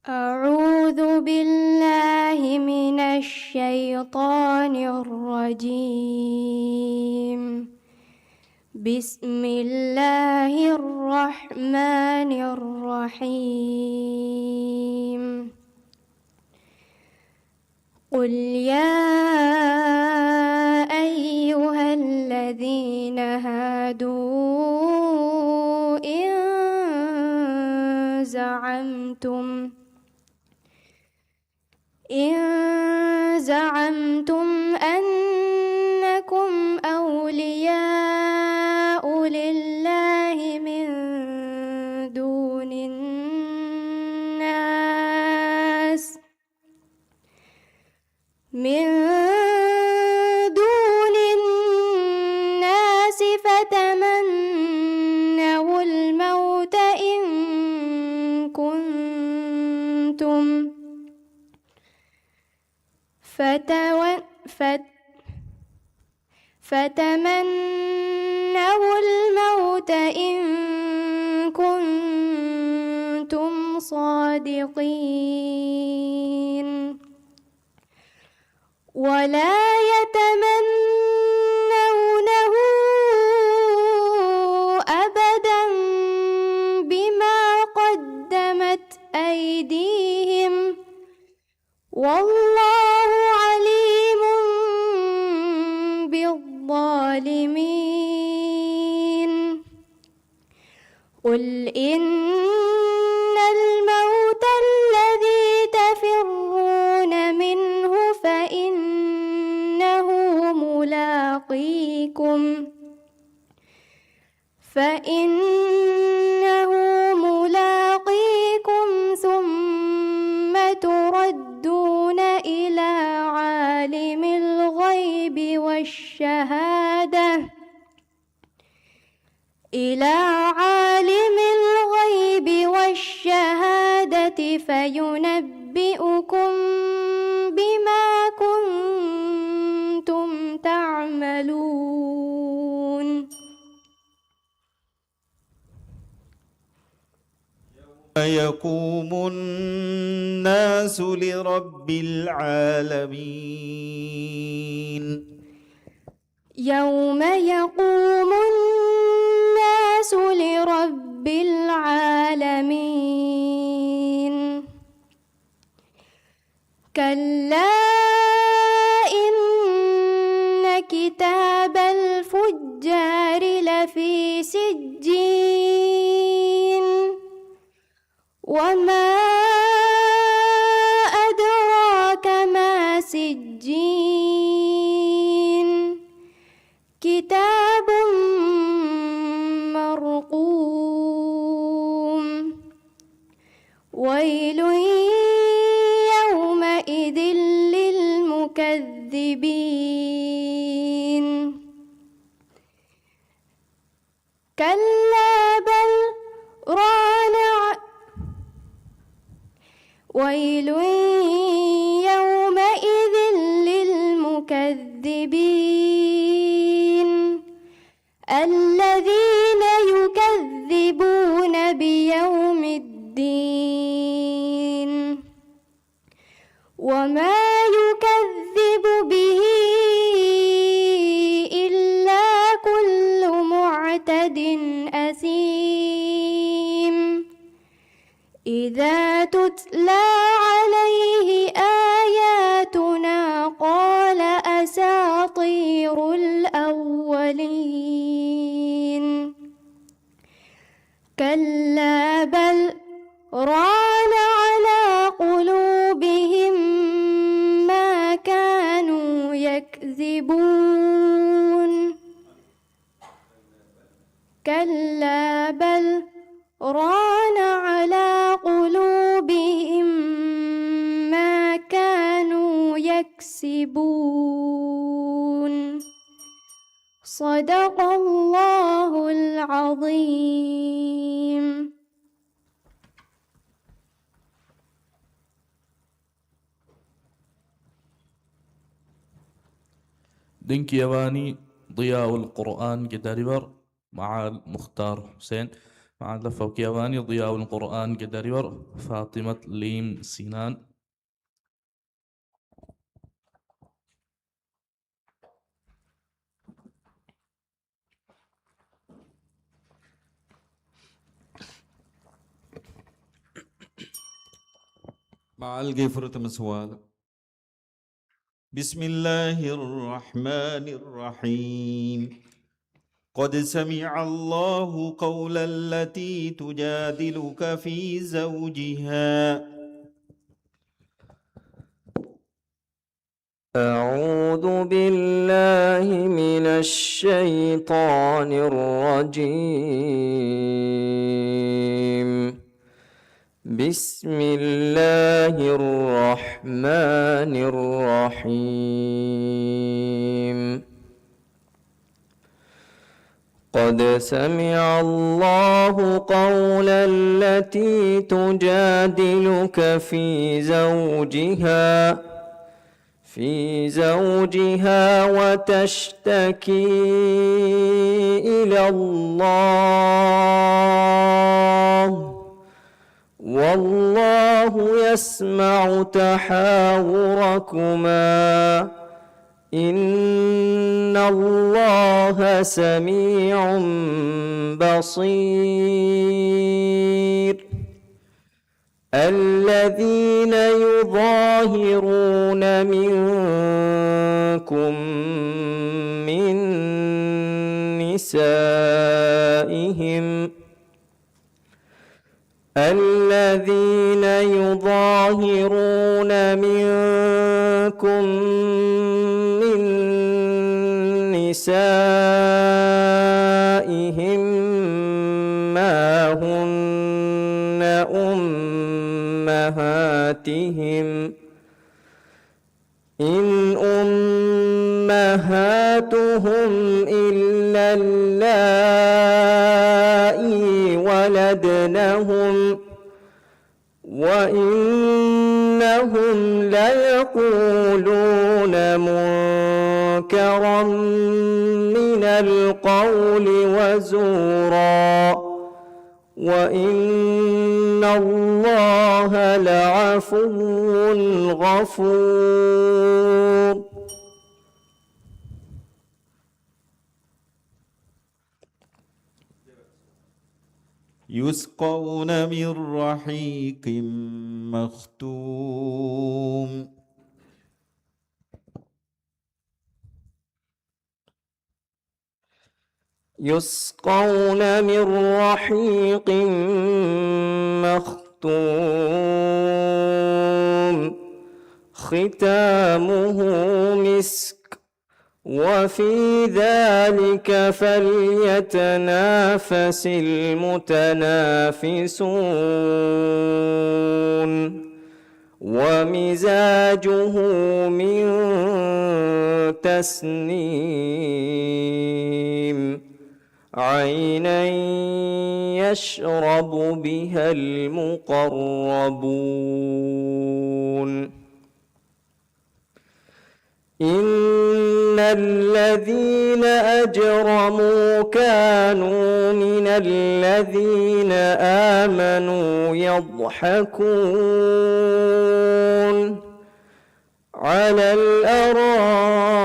أعوذ بالله من الشيطان الرجيم. بسم الله الرحمن الرحيم. قل يا أيها الذين هادوا إن زعمتم كأنكم أولياء لله من دون الناس فتمنوا الموت إن كنتم فتمنوا الموت إن كنتم صادقين ولا يتمنونه أبدا بما قدمت أيديهم والله عليم بالظالمين قل إن الموت الذي تفرون منه فإنه ملاقيكم ثم تردون إلى عالم الغيب والشهادة فينبئكم بما كنتم تعملون يقوم الناس لرب العالمين يوم يقوم الناس لرب العالمين كلا إن كتاب الفجار لفي سجين وما أدراك ما سجين كتاب مرقوم ويل يومئذ للمكذبين كلا بل ران ويل يومئذ للمكذبين الذين يكذبون بيوم الدين وما يكذب به إلا كل معتد أثيم إذا تتلى عليه آياتنا قال أساطير الأولين كلا بل ران على قلوبهم ما كانوا يكذبون كلا بل ران على قلوبهم ما كانوا يكسبون صدق الله العظيم. دينك يواني ضياء القرآن جداريبر مع المختار حسين مع لفة كيواني ضياء القرآن جداريبر فاطمة ليم سينان. مع القفرة مسوال. بسم الله الرحمن الرحيم. قد سمع الله قول التي تجادلك في زوجها أعوذ بالله من الشيطان الرجيم. بسم الله الرحمن الرحيم. قد سمع الله قول التي تجادلك في زوجها وتشتكي إلى الله، والله يسمع تحاوركما، إن الله سميع بصير. الذين يظاهرون منكم من نسائهم ما هن أمهاتهم إن أمهاتهم إلا اللائي ولدنهم وإنهم ليقولون منكرا من القول وزورا، وإن الله لعفو غفور. يسقون من رحيق مختوم يسقون من رحيق مختوم ختامه مسك، وفي ذلك فليتنافس المتنافسون، ومزاجه من تسنيم، عينا يشرب بها المقربون. إن الذين أجرموا كانوا من الذين آمنوا يضحكون على الأرائك،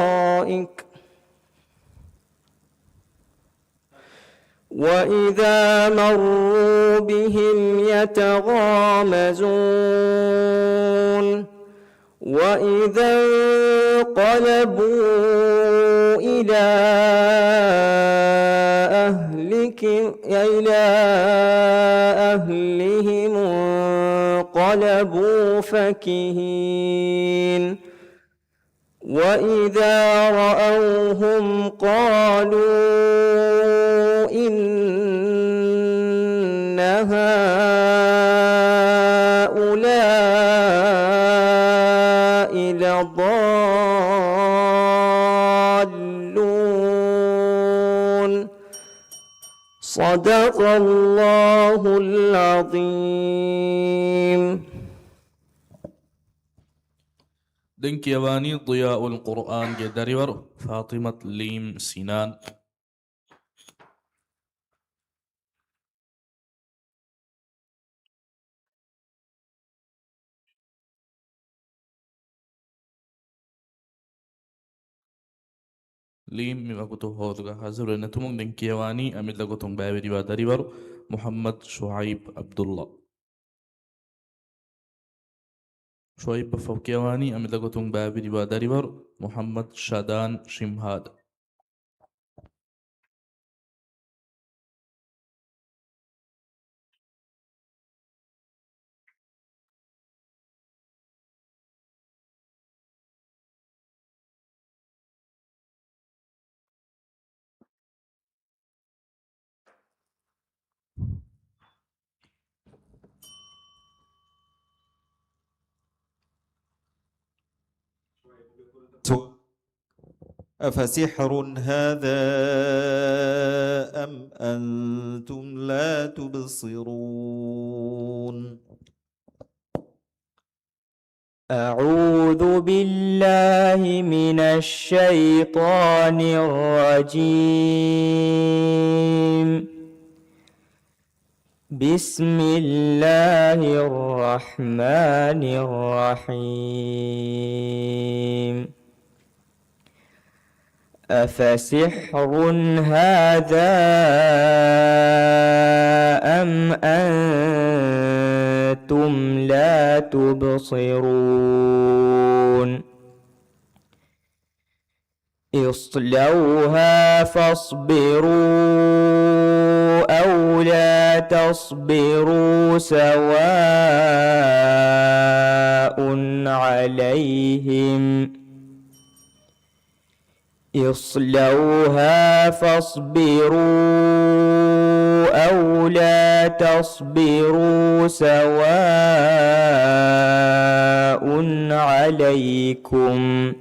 وإذا مروا بهم يتغامزون، وإذا انقلبوا إلى أهلهم انقلبوا فكهين، وإذا رأوهم قالوا إن هؤلاء لضالون. صدق الله العظيم. دنكيواني ضياء القرآن جدريور فاطمة ليم سنان. ليم ميمكوتو هودغا حضر نتمون دنكيواني أمد لغتون باوري ودريور محمد شعيب عبد الله. شعيب بفوكيواني أمد لغتون باوري ودريور محمد شادان شمهاد. أفسحر هذا أم أنتم لا تبصرون أعوذ بالله من الشيطان الرجيم. بسم الله الرحمن الرحيم. أفسحر هذا أم أنتم لا تبصرون اصلوها فاصبروا أو لا تصبروا سواء عليهم اصلوها فاصبروا أو لا تصبروا سواء عليكم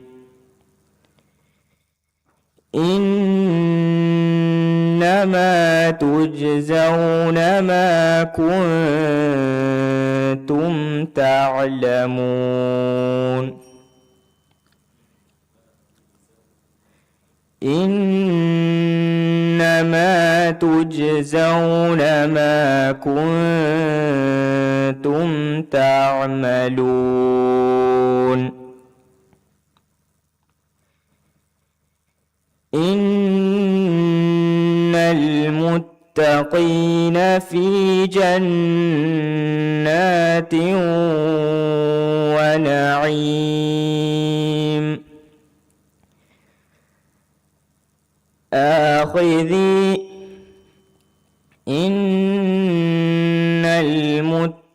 إنما تجزون ما كنتم تعلمون إنما تجزون ما كنتم تعملون إن المتقين في جنات ونعيم إن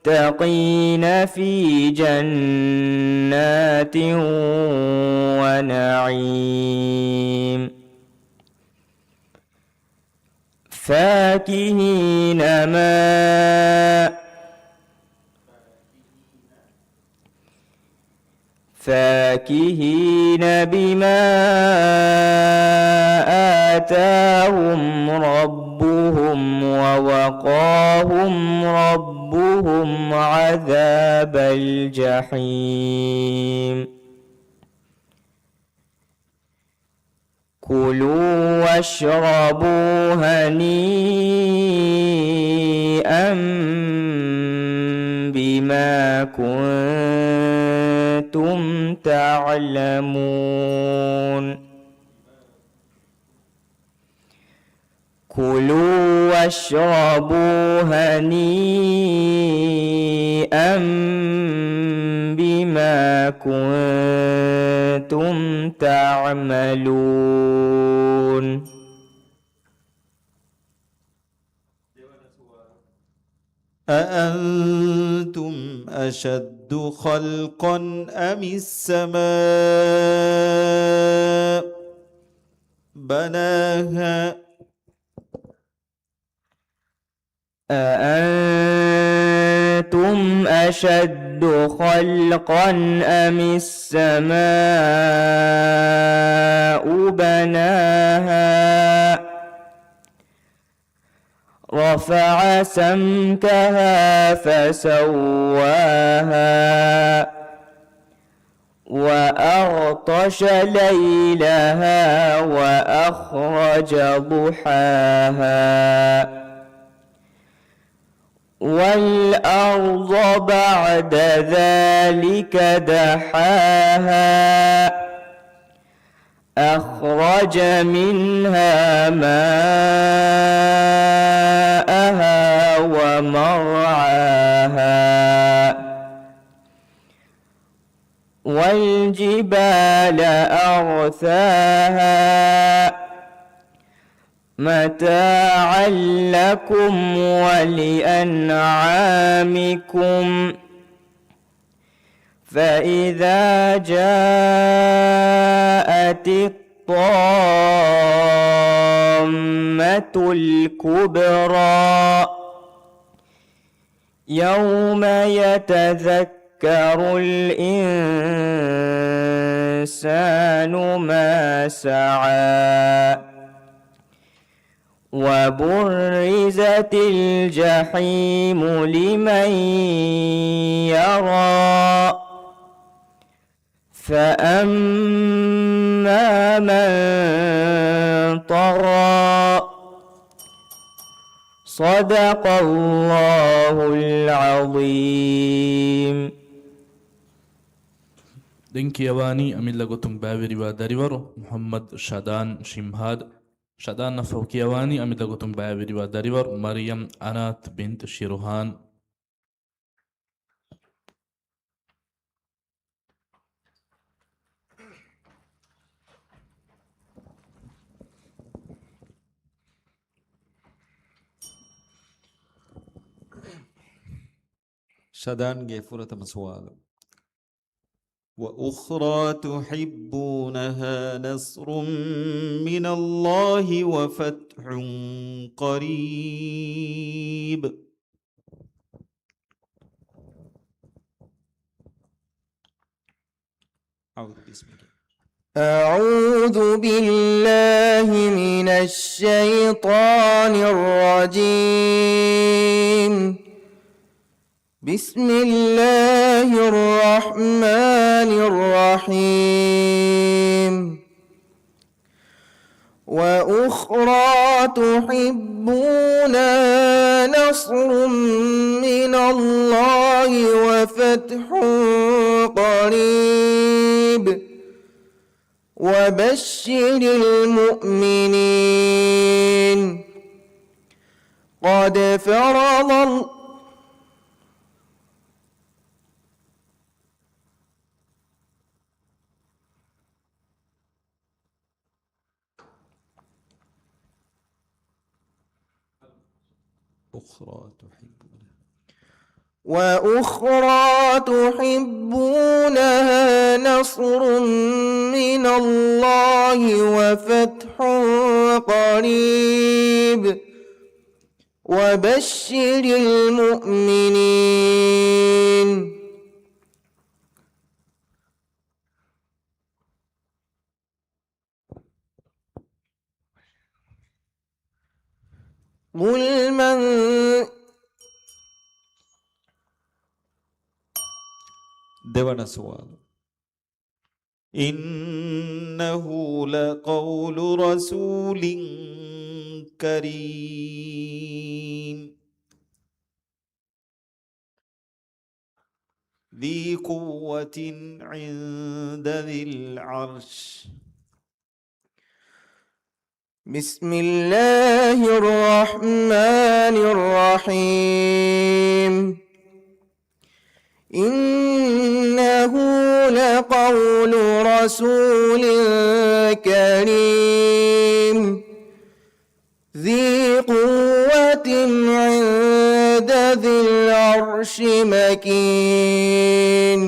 المتقين في جنات ونعيم فاكهين بما آتاهم ربهم ووقاهم ربهم عذاب الجحيم كلوا واشربوا هنيئا بما كنتم تعلمون كلوا واشربوا هنيئا بما كنتم تعملون أأنتم أشد خلقا أم السماء بناها أأنتم أشد خلقا أم السماء بناها رفع سمكها فسواها وأغطش ليلها وأخرج ضحاها والأرض بعد ذلك دحاها أخرج منها ماءها ومرعاها والجبال أرثاها متاعا لكم ولأنعامكم فإذا جاءت الطامة الكبرى يوم يتذكر الإنسان ما سعى وبرزت الجحيم لمن يرى فأما من طغى صدق الله العظيم. دنكيواني أميلا قطن باوري وداريور محمد شادان شمهاد شادان نفوكيواني أميلا قطن باوري وداريور مريم أنات بنت شيروهان. شدان جيفورة مسوال. وأخرى تحبونها نصر من الله وفتح قريب. أعوذ بالله من الشيطان الرجيم. بسم الله الرحمن الرحيم. وأخرى تحبونها نصر من الله وفتح قريب وبشر المؤمنين. قد فرض الله وأخرى تحبونها نصر من الله وفتح قريب وبشر المؤمنين. قل من දෙවන සුවාල. إنه لقول رسول كريم ذي قوة عند ذي العرش. بسم الله الرحمن الرحيم. إنه لقول رسول كريم ذي قوة عند ذي العرش مكين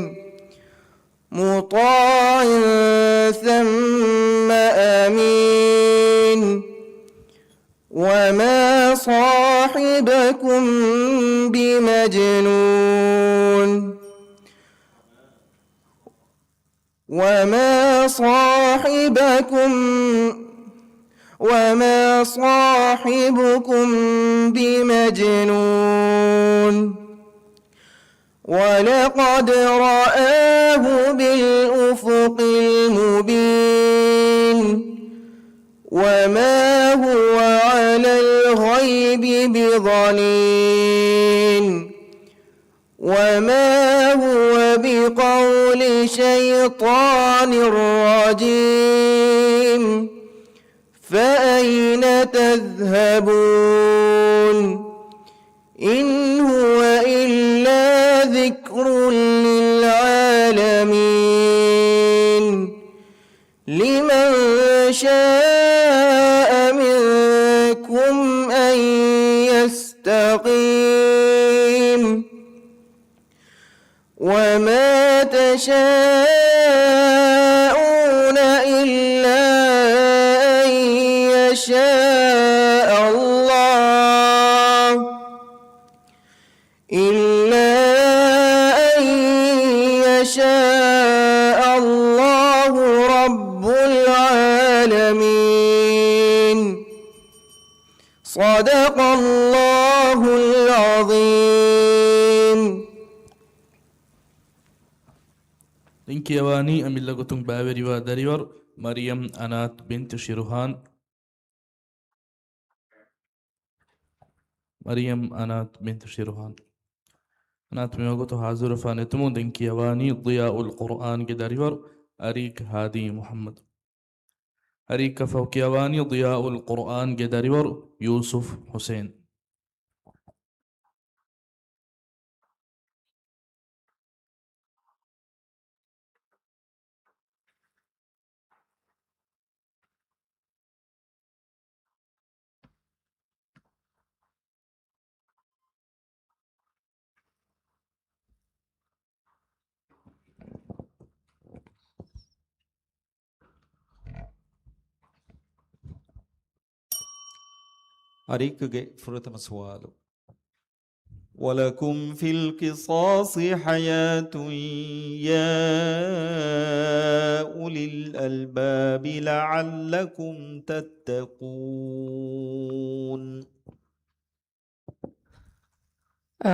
مطاع ثم أمين. وما صاحبكم بمجنون وما صاحبكم بمجنون ولقد رآه بالأفق المبين. وما هو على الغيب بضنين وما هو بقول شيطان رجيم. فأين تذهبون إن هو إلا ذكر للعالمين. لمن شاء منكم أن يستقيم وما تشاءون إلا أن يشاء الله إلا أن شاء الله رب العالمين. صدق الله العظيم. Linkiyawani amillagutun baveriwa dariwar Maryam Anat bint Shiruhan. Maryam Anat bint Shiruhan. Anat miwagoto hazur fanetumu linkiyawani Diyaul Quran gedariwar Arik Hadi Muhammad. Arik fawkiyawani Diyaul Quran gedariwar Yusuf Hussein. ಅರಿಕಗೆ ಪ್ರಥಮ ಸವಾಲು ولكم في القصاص حياة يا أولي الألباب لعلكم تتقون.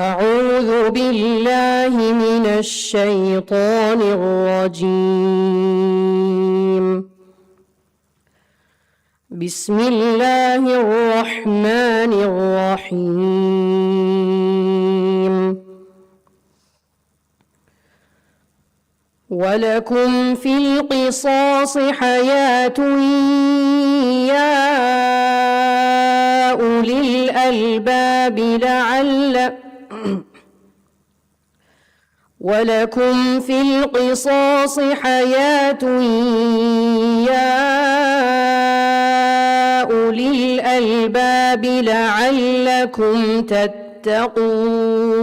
أعوذ بالله من الشيطان الرجيم. بسم الله الرحمن الرحيم. ولكم في القصاص حياة يا أولي الألباب ولكم في القصاص حياة يا أولي الألباب لعلكم تتقون.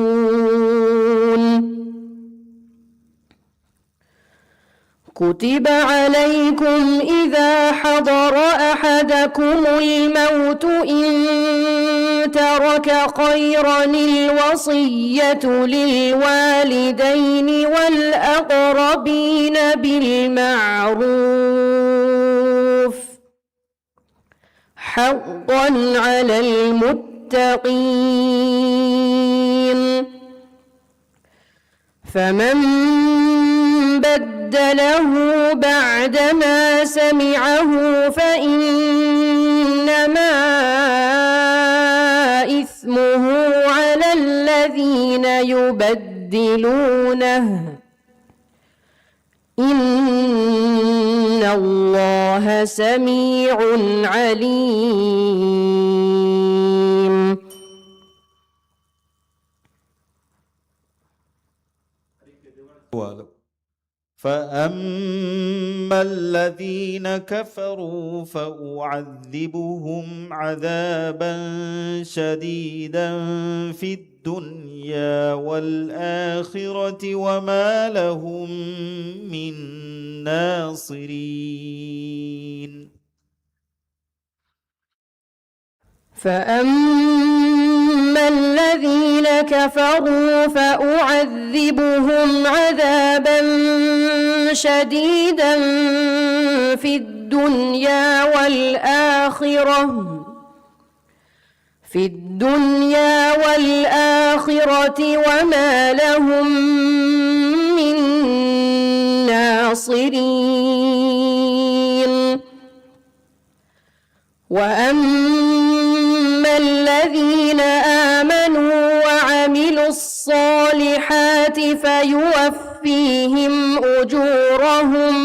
كتب عليكم إذا حضر أحدكم الموت إن ترك خيرا الوصية للوالدين والأقربين بالمعروف حقا على المتقين. فمن بدله بعدما سمعه فإنما إثمه على الذين يبدلونه إن الله سميع عليم. فأما الذين كفروا فأعذبهم عذابا شديدا في الدنيا والآخرة وما لهم من ناصرين. فأما الذين كفروا فأعذبهم عذابا شديدا في الدنيا والآخرة وما لهم من ناصرين. وأما الذين آمنوا وعملوا الصالحات فيوفيهم أجورهم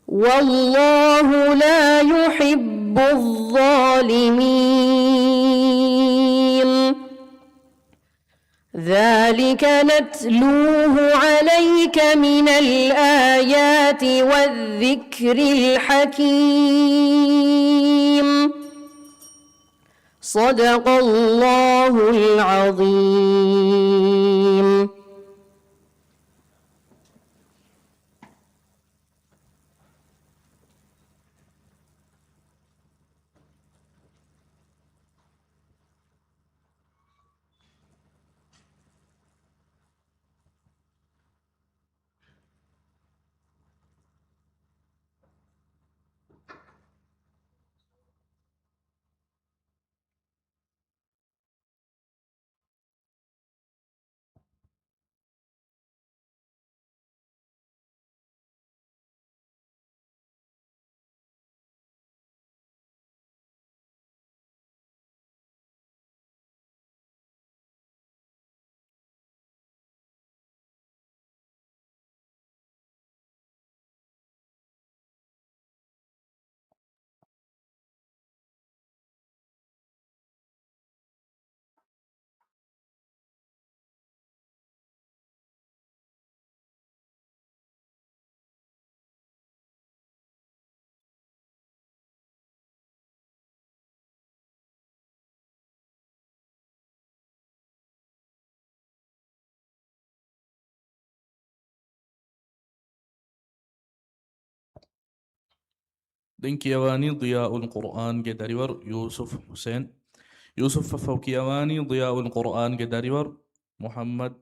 والله لا يحب الظالمين. ذلك نتلوه عليك من الآيات والذكر الحكيم. صدق الله العظيم. دنكيواني ضياء القرآن قدريور يوسف حسين يوسف فوكيواني ضياء القرآن قدريور محمد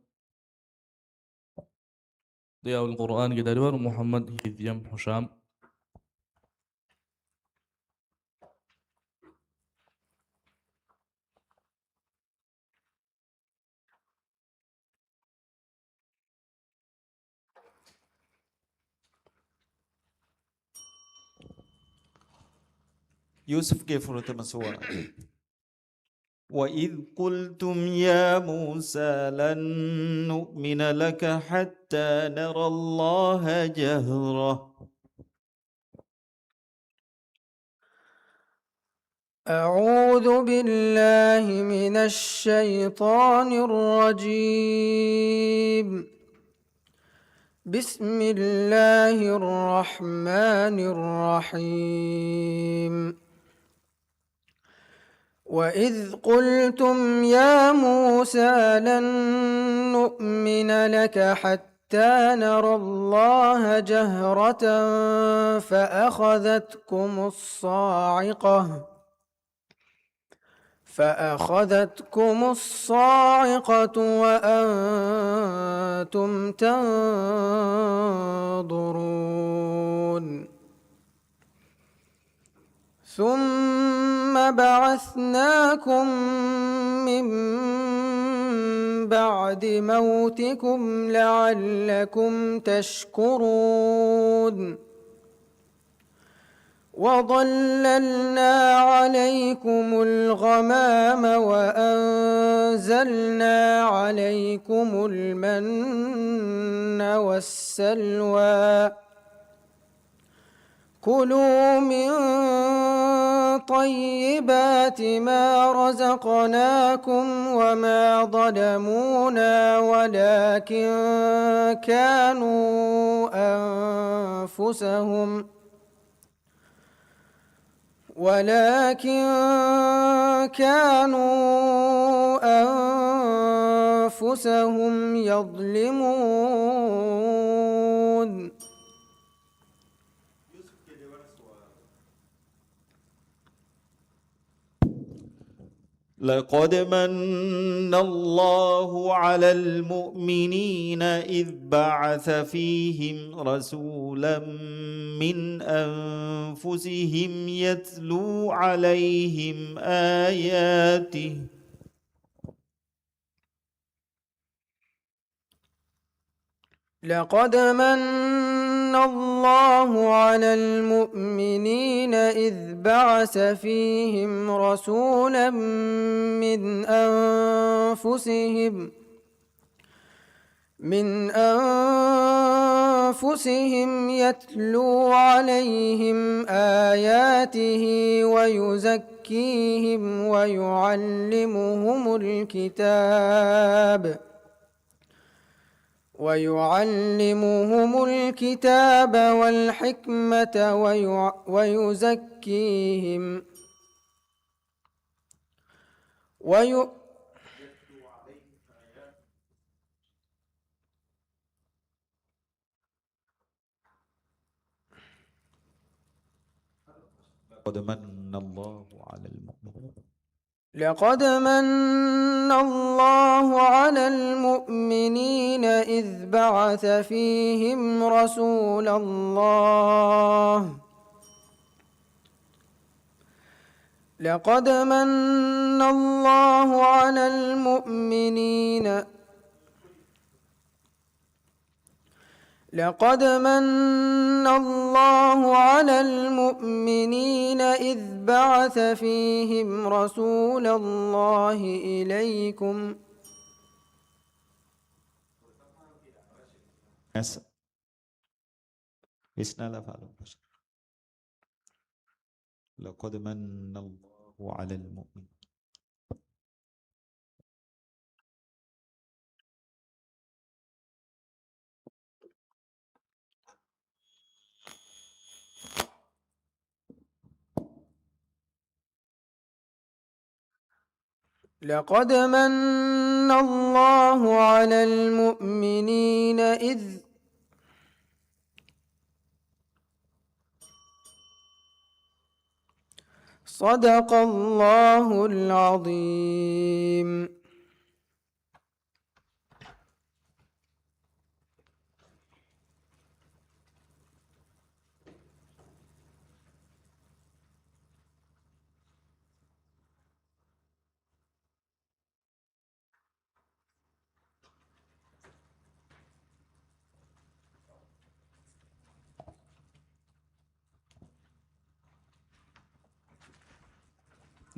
ضياء القرآن قدريور محمد هذيم حشام يوسف كيف رتمسوا وإذ قلتم يا موسى لن نؤمن لك حتى نرى الله جهرة أعوذ بالله من الشيطان الرجيم بسم الله الرحمن الرحيم وإذ قلتم يا موسى لن نؤمن لك حتى نرى الله جهرة فأخذتكم الصاعقة وأنتم تنظرون ثم بعثناكم من بعد موتكم لعلكم تشكرون وظللنا عليكم الغمام وأنزلنا عليكم المن والسلوى كلوا من طيبات ما رزقناكم وما ظلمونا ولكن كانوا أنفسهم يظلمون لقد من الله على المؤمنين إذ بعث فيهم رسولا من أنفسهم يتلو عليهم آياته لقد من الله على المؤمنين إذ بعث فيهم رسولا من أنفسهم يتلو عليهم آياته ويزكيهم ويعلمهم الكتاب والحكمة ويزكيهم لقد من الله على المؤمنين إذ بعث فيهم رسولا لقد من الله على المؤمنين إذ بعث فيهم رسول الله إليكم لقد من الله على المؤمنين لقد من الله على المؤمنين صدق الله العظيم.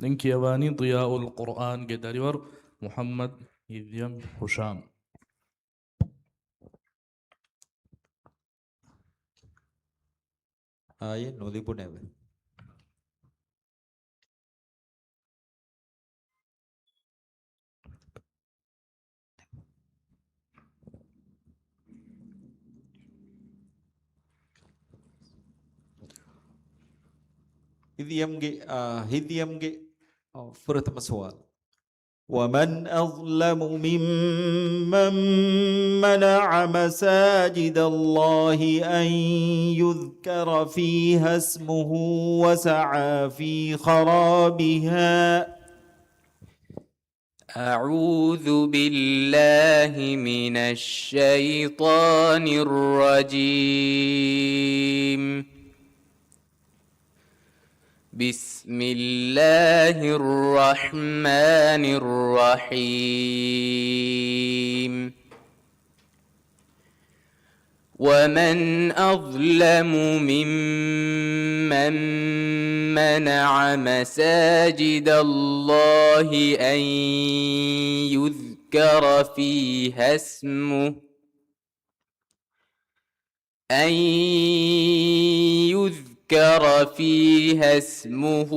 Ninki Yavani Diyaul Quran Gedarivar Muhammad Idyam Husham. ආයේ නොලිබුණේව. هذيمجي فرتم سؤال. ومن أظلم ممن منع مساجد الله أن يذكر فيها اسمه وسعى في خرابها. أعوذ بالله من الشيطان الرجيم. بسم الله الرحمن الرحيم. ومن أظلم ممن منع مساجد الله أن يذكر فيها اسمه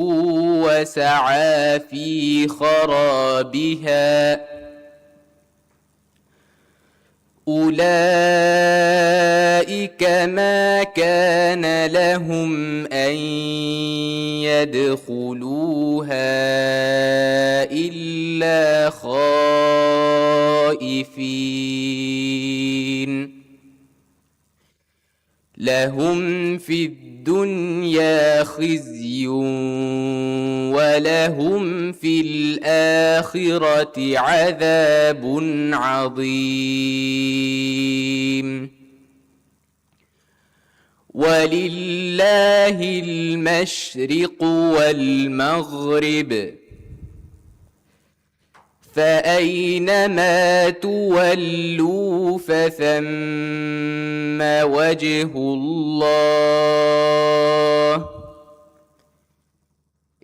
وسعى في خرابها. أولئك ما كان لهم أن يدخلوها إلا خائفين. لهم في الدنيا خزي ولهم في الآخرة عذاب عظيم. ولله المشرق والمغرب فأينما تولوا فثم وجه الله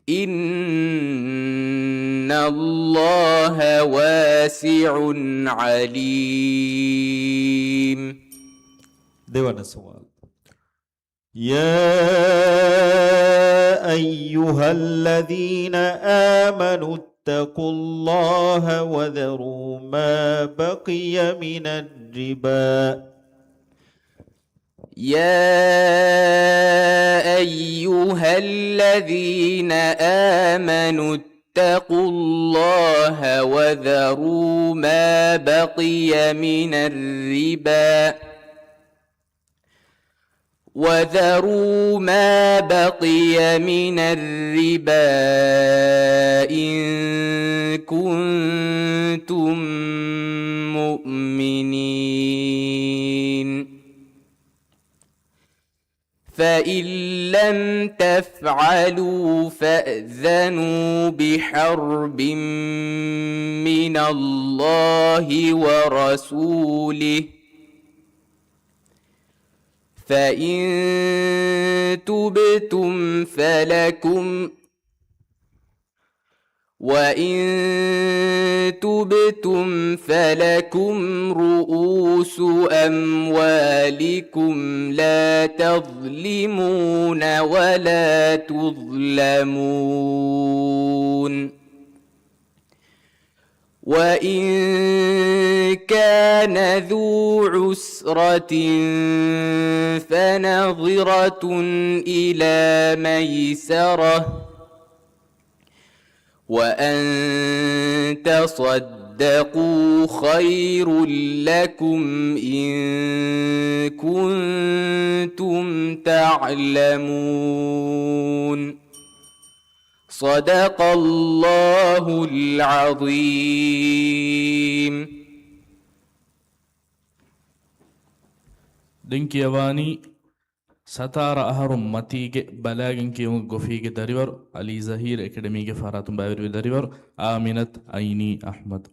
إن الله واسع عليم. ديوان السؤال. يا أيها الذين آمنوا اتقوا الله وذروا ما بقي من الربا. يا أيها الذين آمنوا اتقوا الله وذروا ما بقي من الربا إن كنتم مؤمنين. فإن لم تفعلوا فأذنوا بحرب من الله ورسوله. فإن تبتم فلكم رؤوس أموالكم لا تظلمون ولا تظلمون. وإن كان ذو عسرة فنظرة إلى ميسرة وأن تصدقوا خير لكم إن كنتم تعلمون. صدق الله العظيم. ದಿಂಕಿಯವಾನಿ ಸತಾರ ಅಹರುಂ ಮತಿಗೆ ಬಲಾಗಿಂಕಿ ಗೊಫಿಗೆ ದರಿವರು ಅಲಿ ಜಹೀರ್ ಅಕಾಡೆಮಿಗೆ ಫರಾತುಂ ಬಾವಿರು ದರಿವರು ಆಮಿನತ್ ಐನಿ ಅಹ್ಮದ್.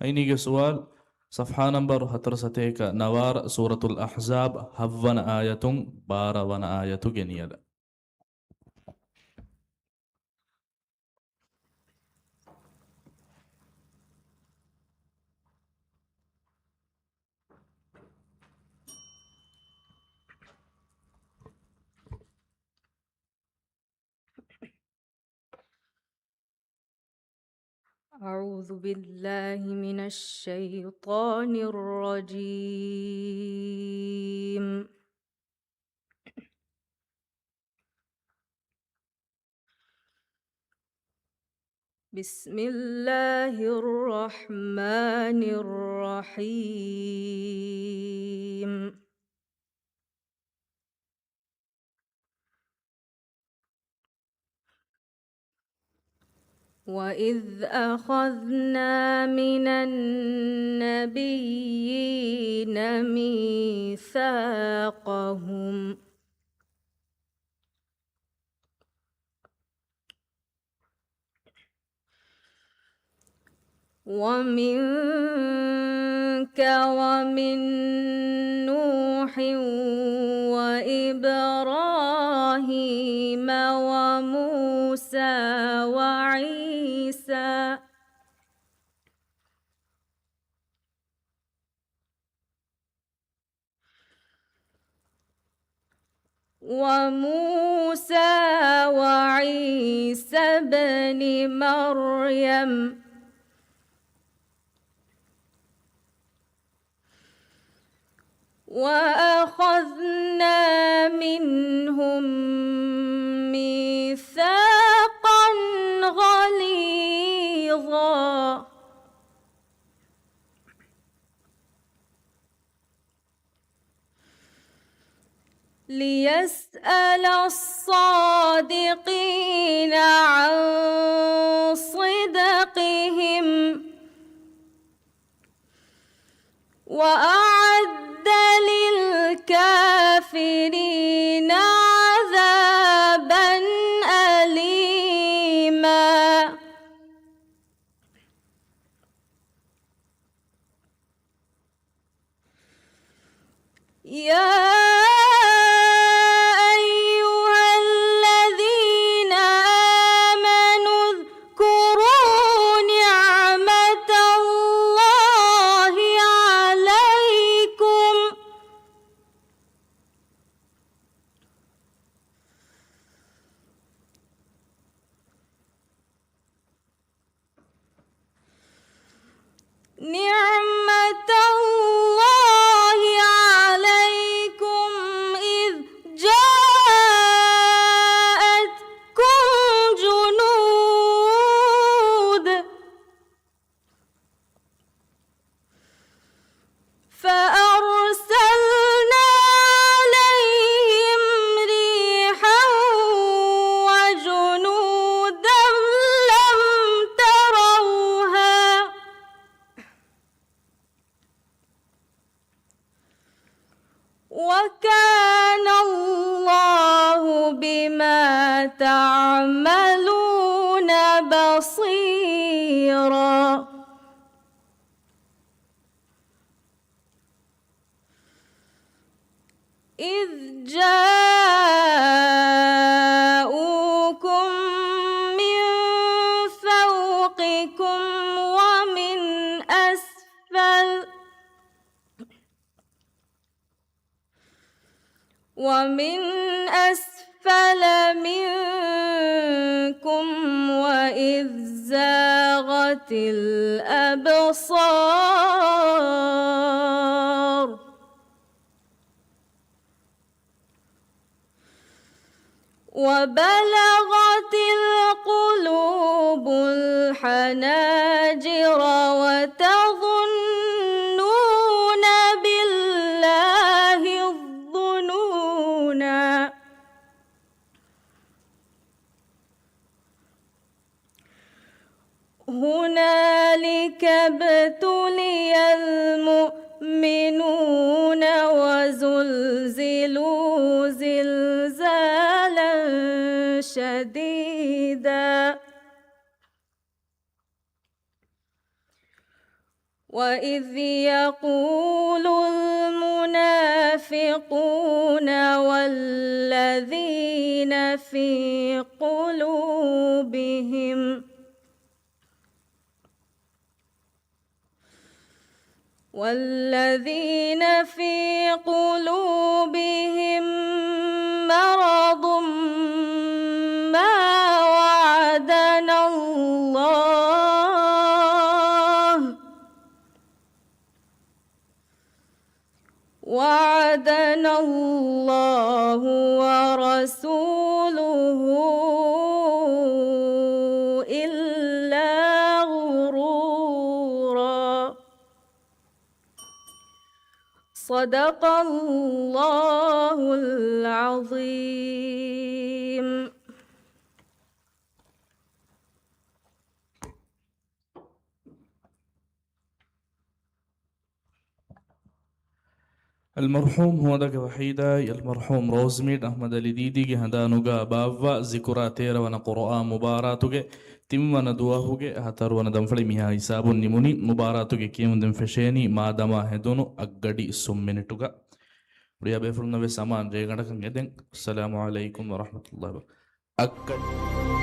ಐನಿಗೆ ಸುವಾಲ್ ಸಫಾ ನಂಬರ್ 17 ನವಾರ್ ಸೂರತುಲ್ ಅಹ್ಜಾಬ್ ಹವ್ವನ ಆಯತುಂ ಬಾರವನ ಆಯತು ಗೆನಿಯಲ. أعوذ بالله من الشيطان الرجيم. بسم الله الرحمن الرحيم. وإذ أخذنا من النبيين ميثاقهم ومنك ومن نوح وإبراهيم وموسى وعيسى ابن مريم وأخذنا منهم ميثاقا غليظا ليسأل الصادقين عن صدقهم وأعد للكافرين عذابا أليما. يا نعمة الله عليكم إذ جاءتكم جنود فأرسلنا عليهم ريحا وجنودا لم تروها وكان الله بما تعملون بصيرا. إذ جاءوكم من فوقكم ومن أسفل منكم وإذ زاغت الأبصار وبلغت القلوب الحناجر وتظنون بالله الظنونا هنالك ابتلي المؤمنون وزلزلوا زلزالا شديدا وإذ يقول المنافقون والذين في قلوبهم مرض ما وعدنا الله ورسوله إلا غرورا صدق الله العظيم. المرحوم هو دك وحيدا المرحوم روزميد أحمد الديدي هندانوغا باوا ذكرى تيرا ون قرآن مباراتوغي تمنا دواهوغي هتر ون دنفلي ميها حساب نموني مباراتوغي كيمون دن فشيني ما دما هدونو أغدي سمينتوغا بريا بيفرنا بسامان جيغانا كنگدن السلام عليكم ورحمة الله وبركاته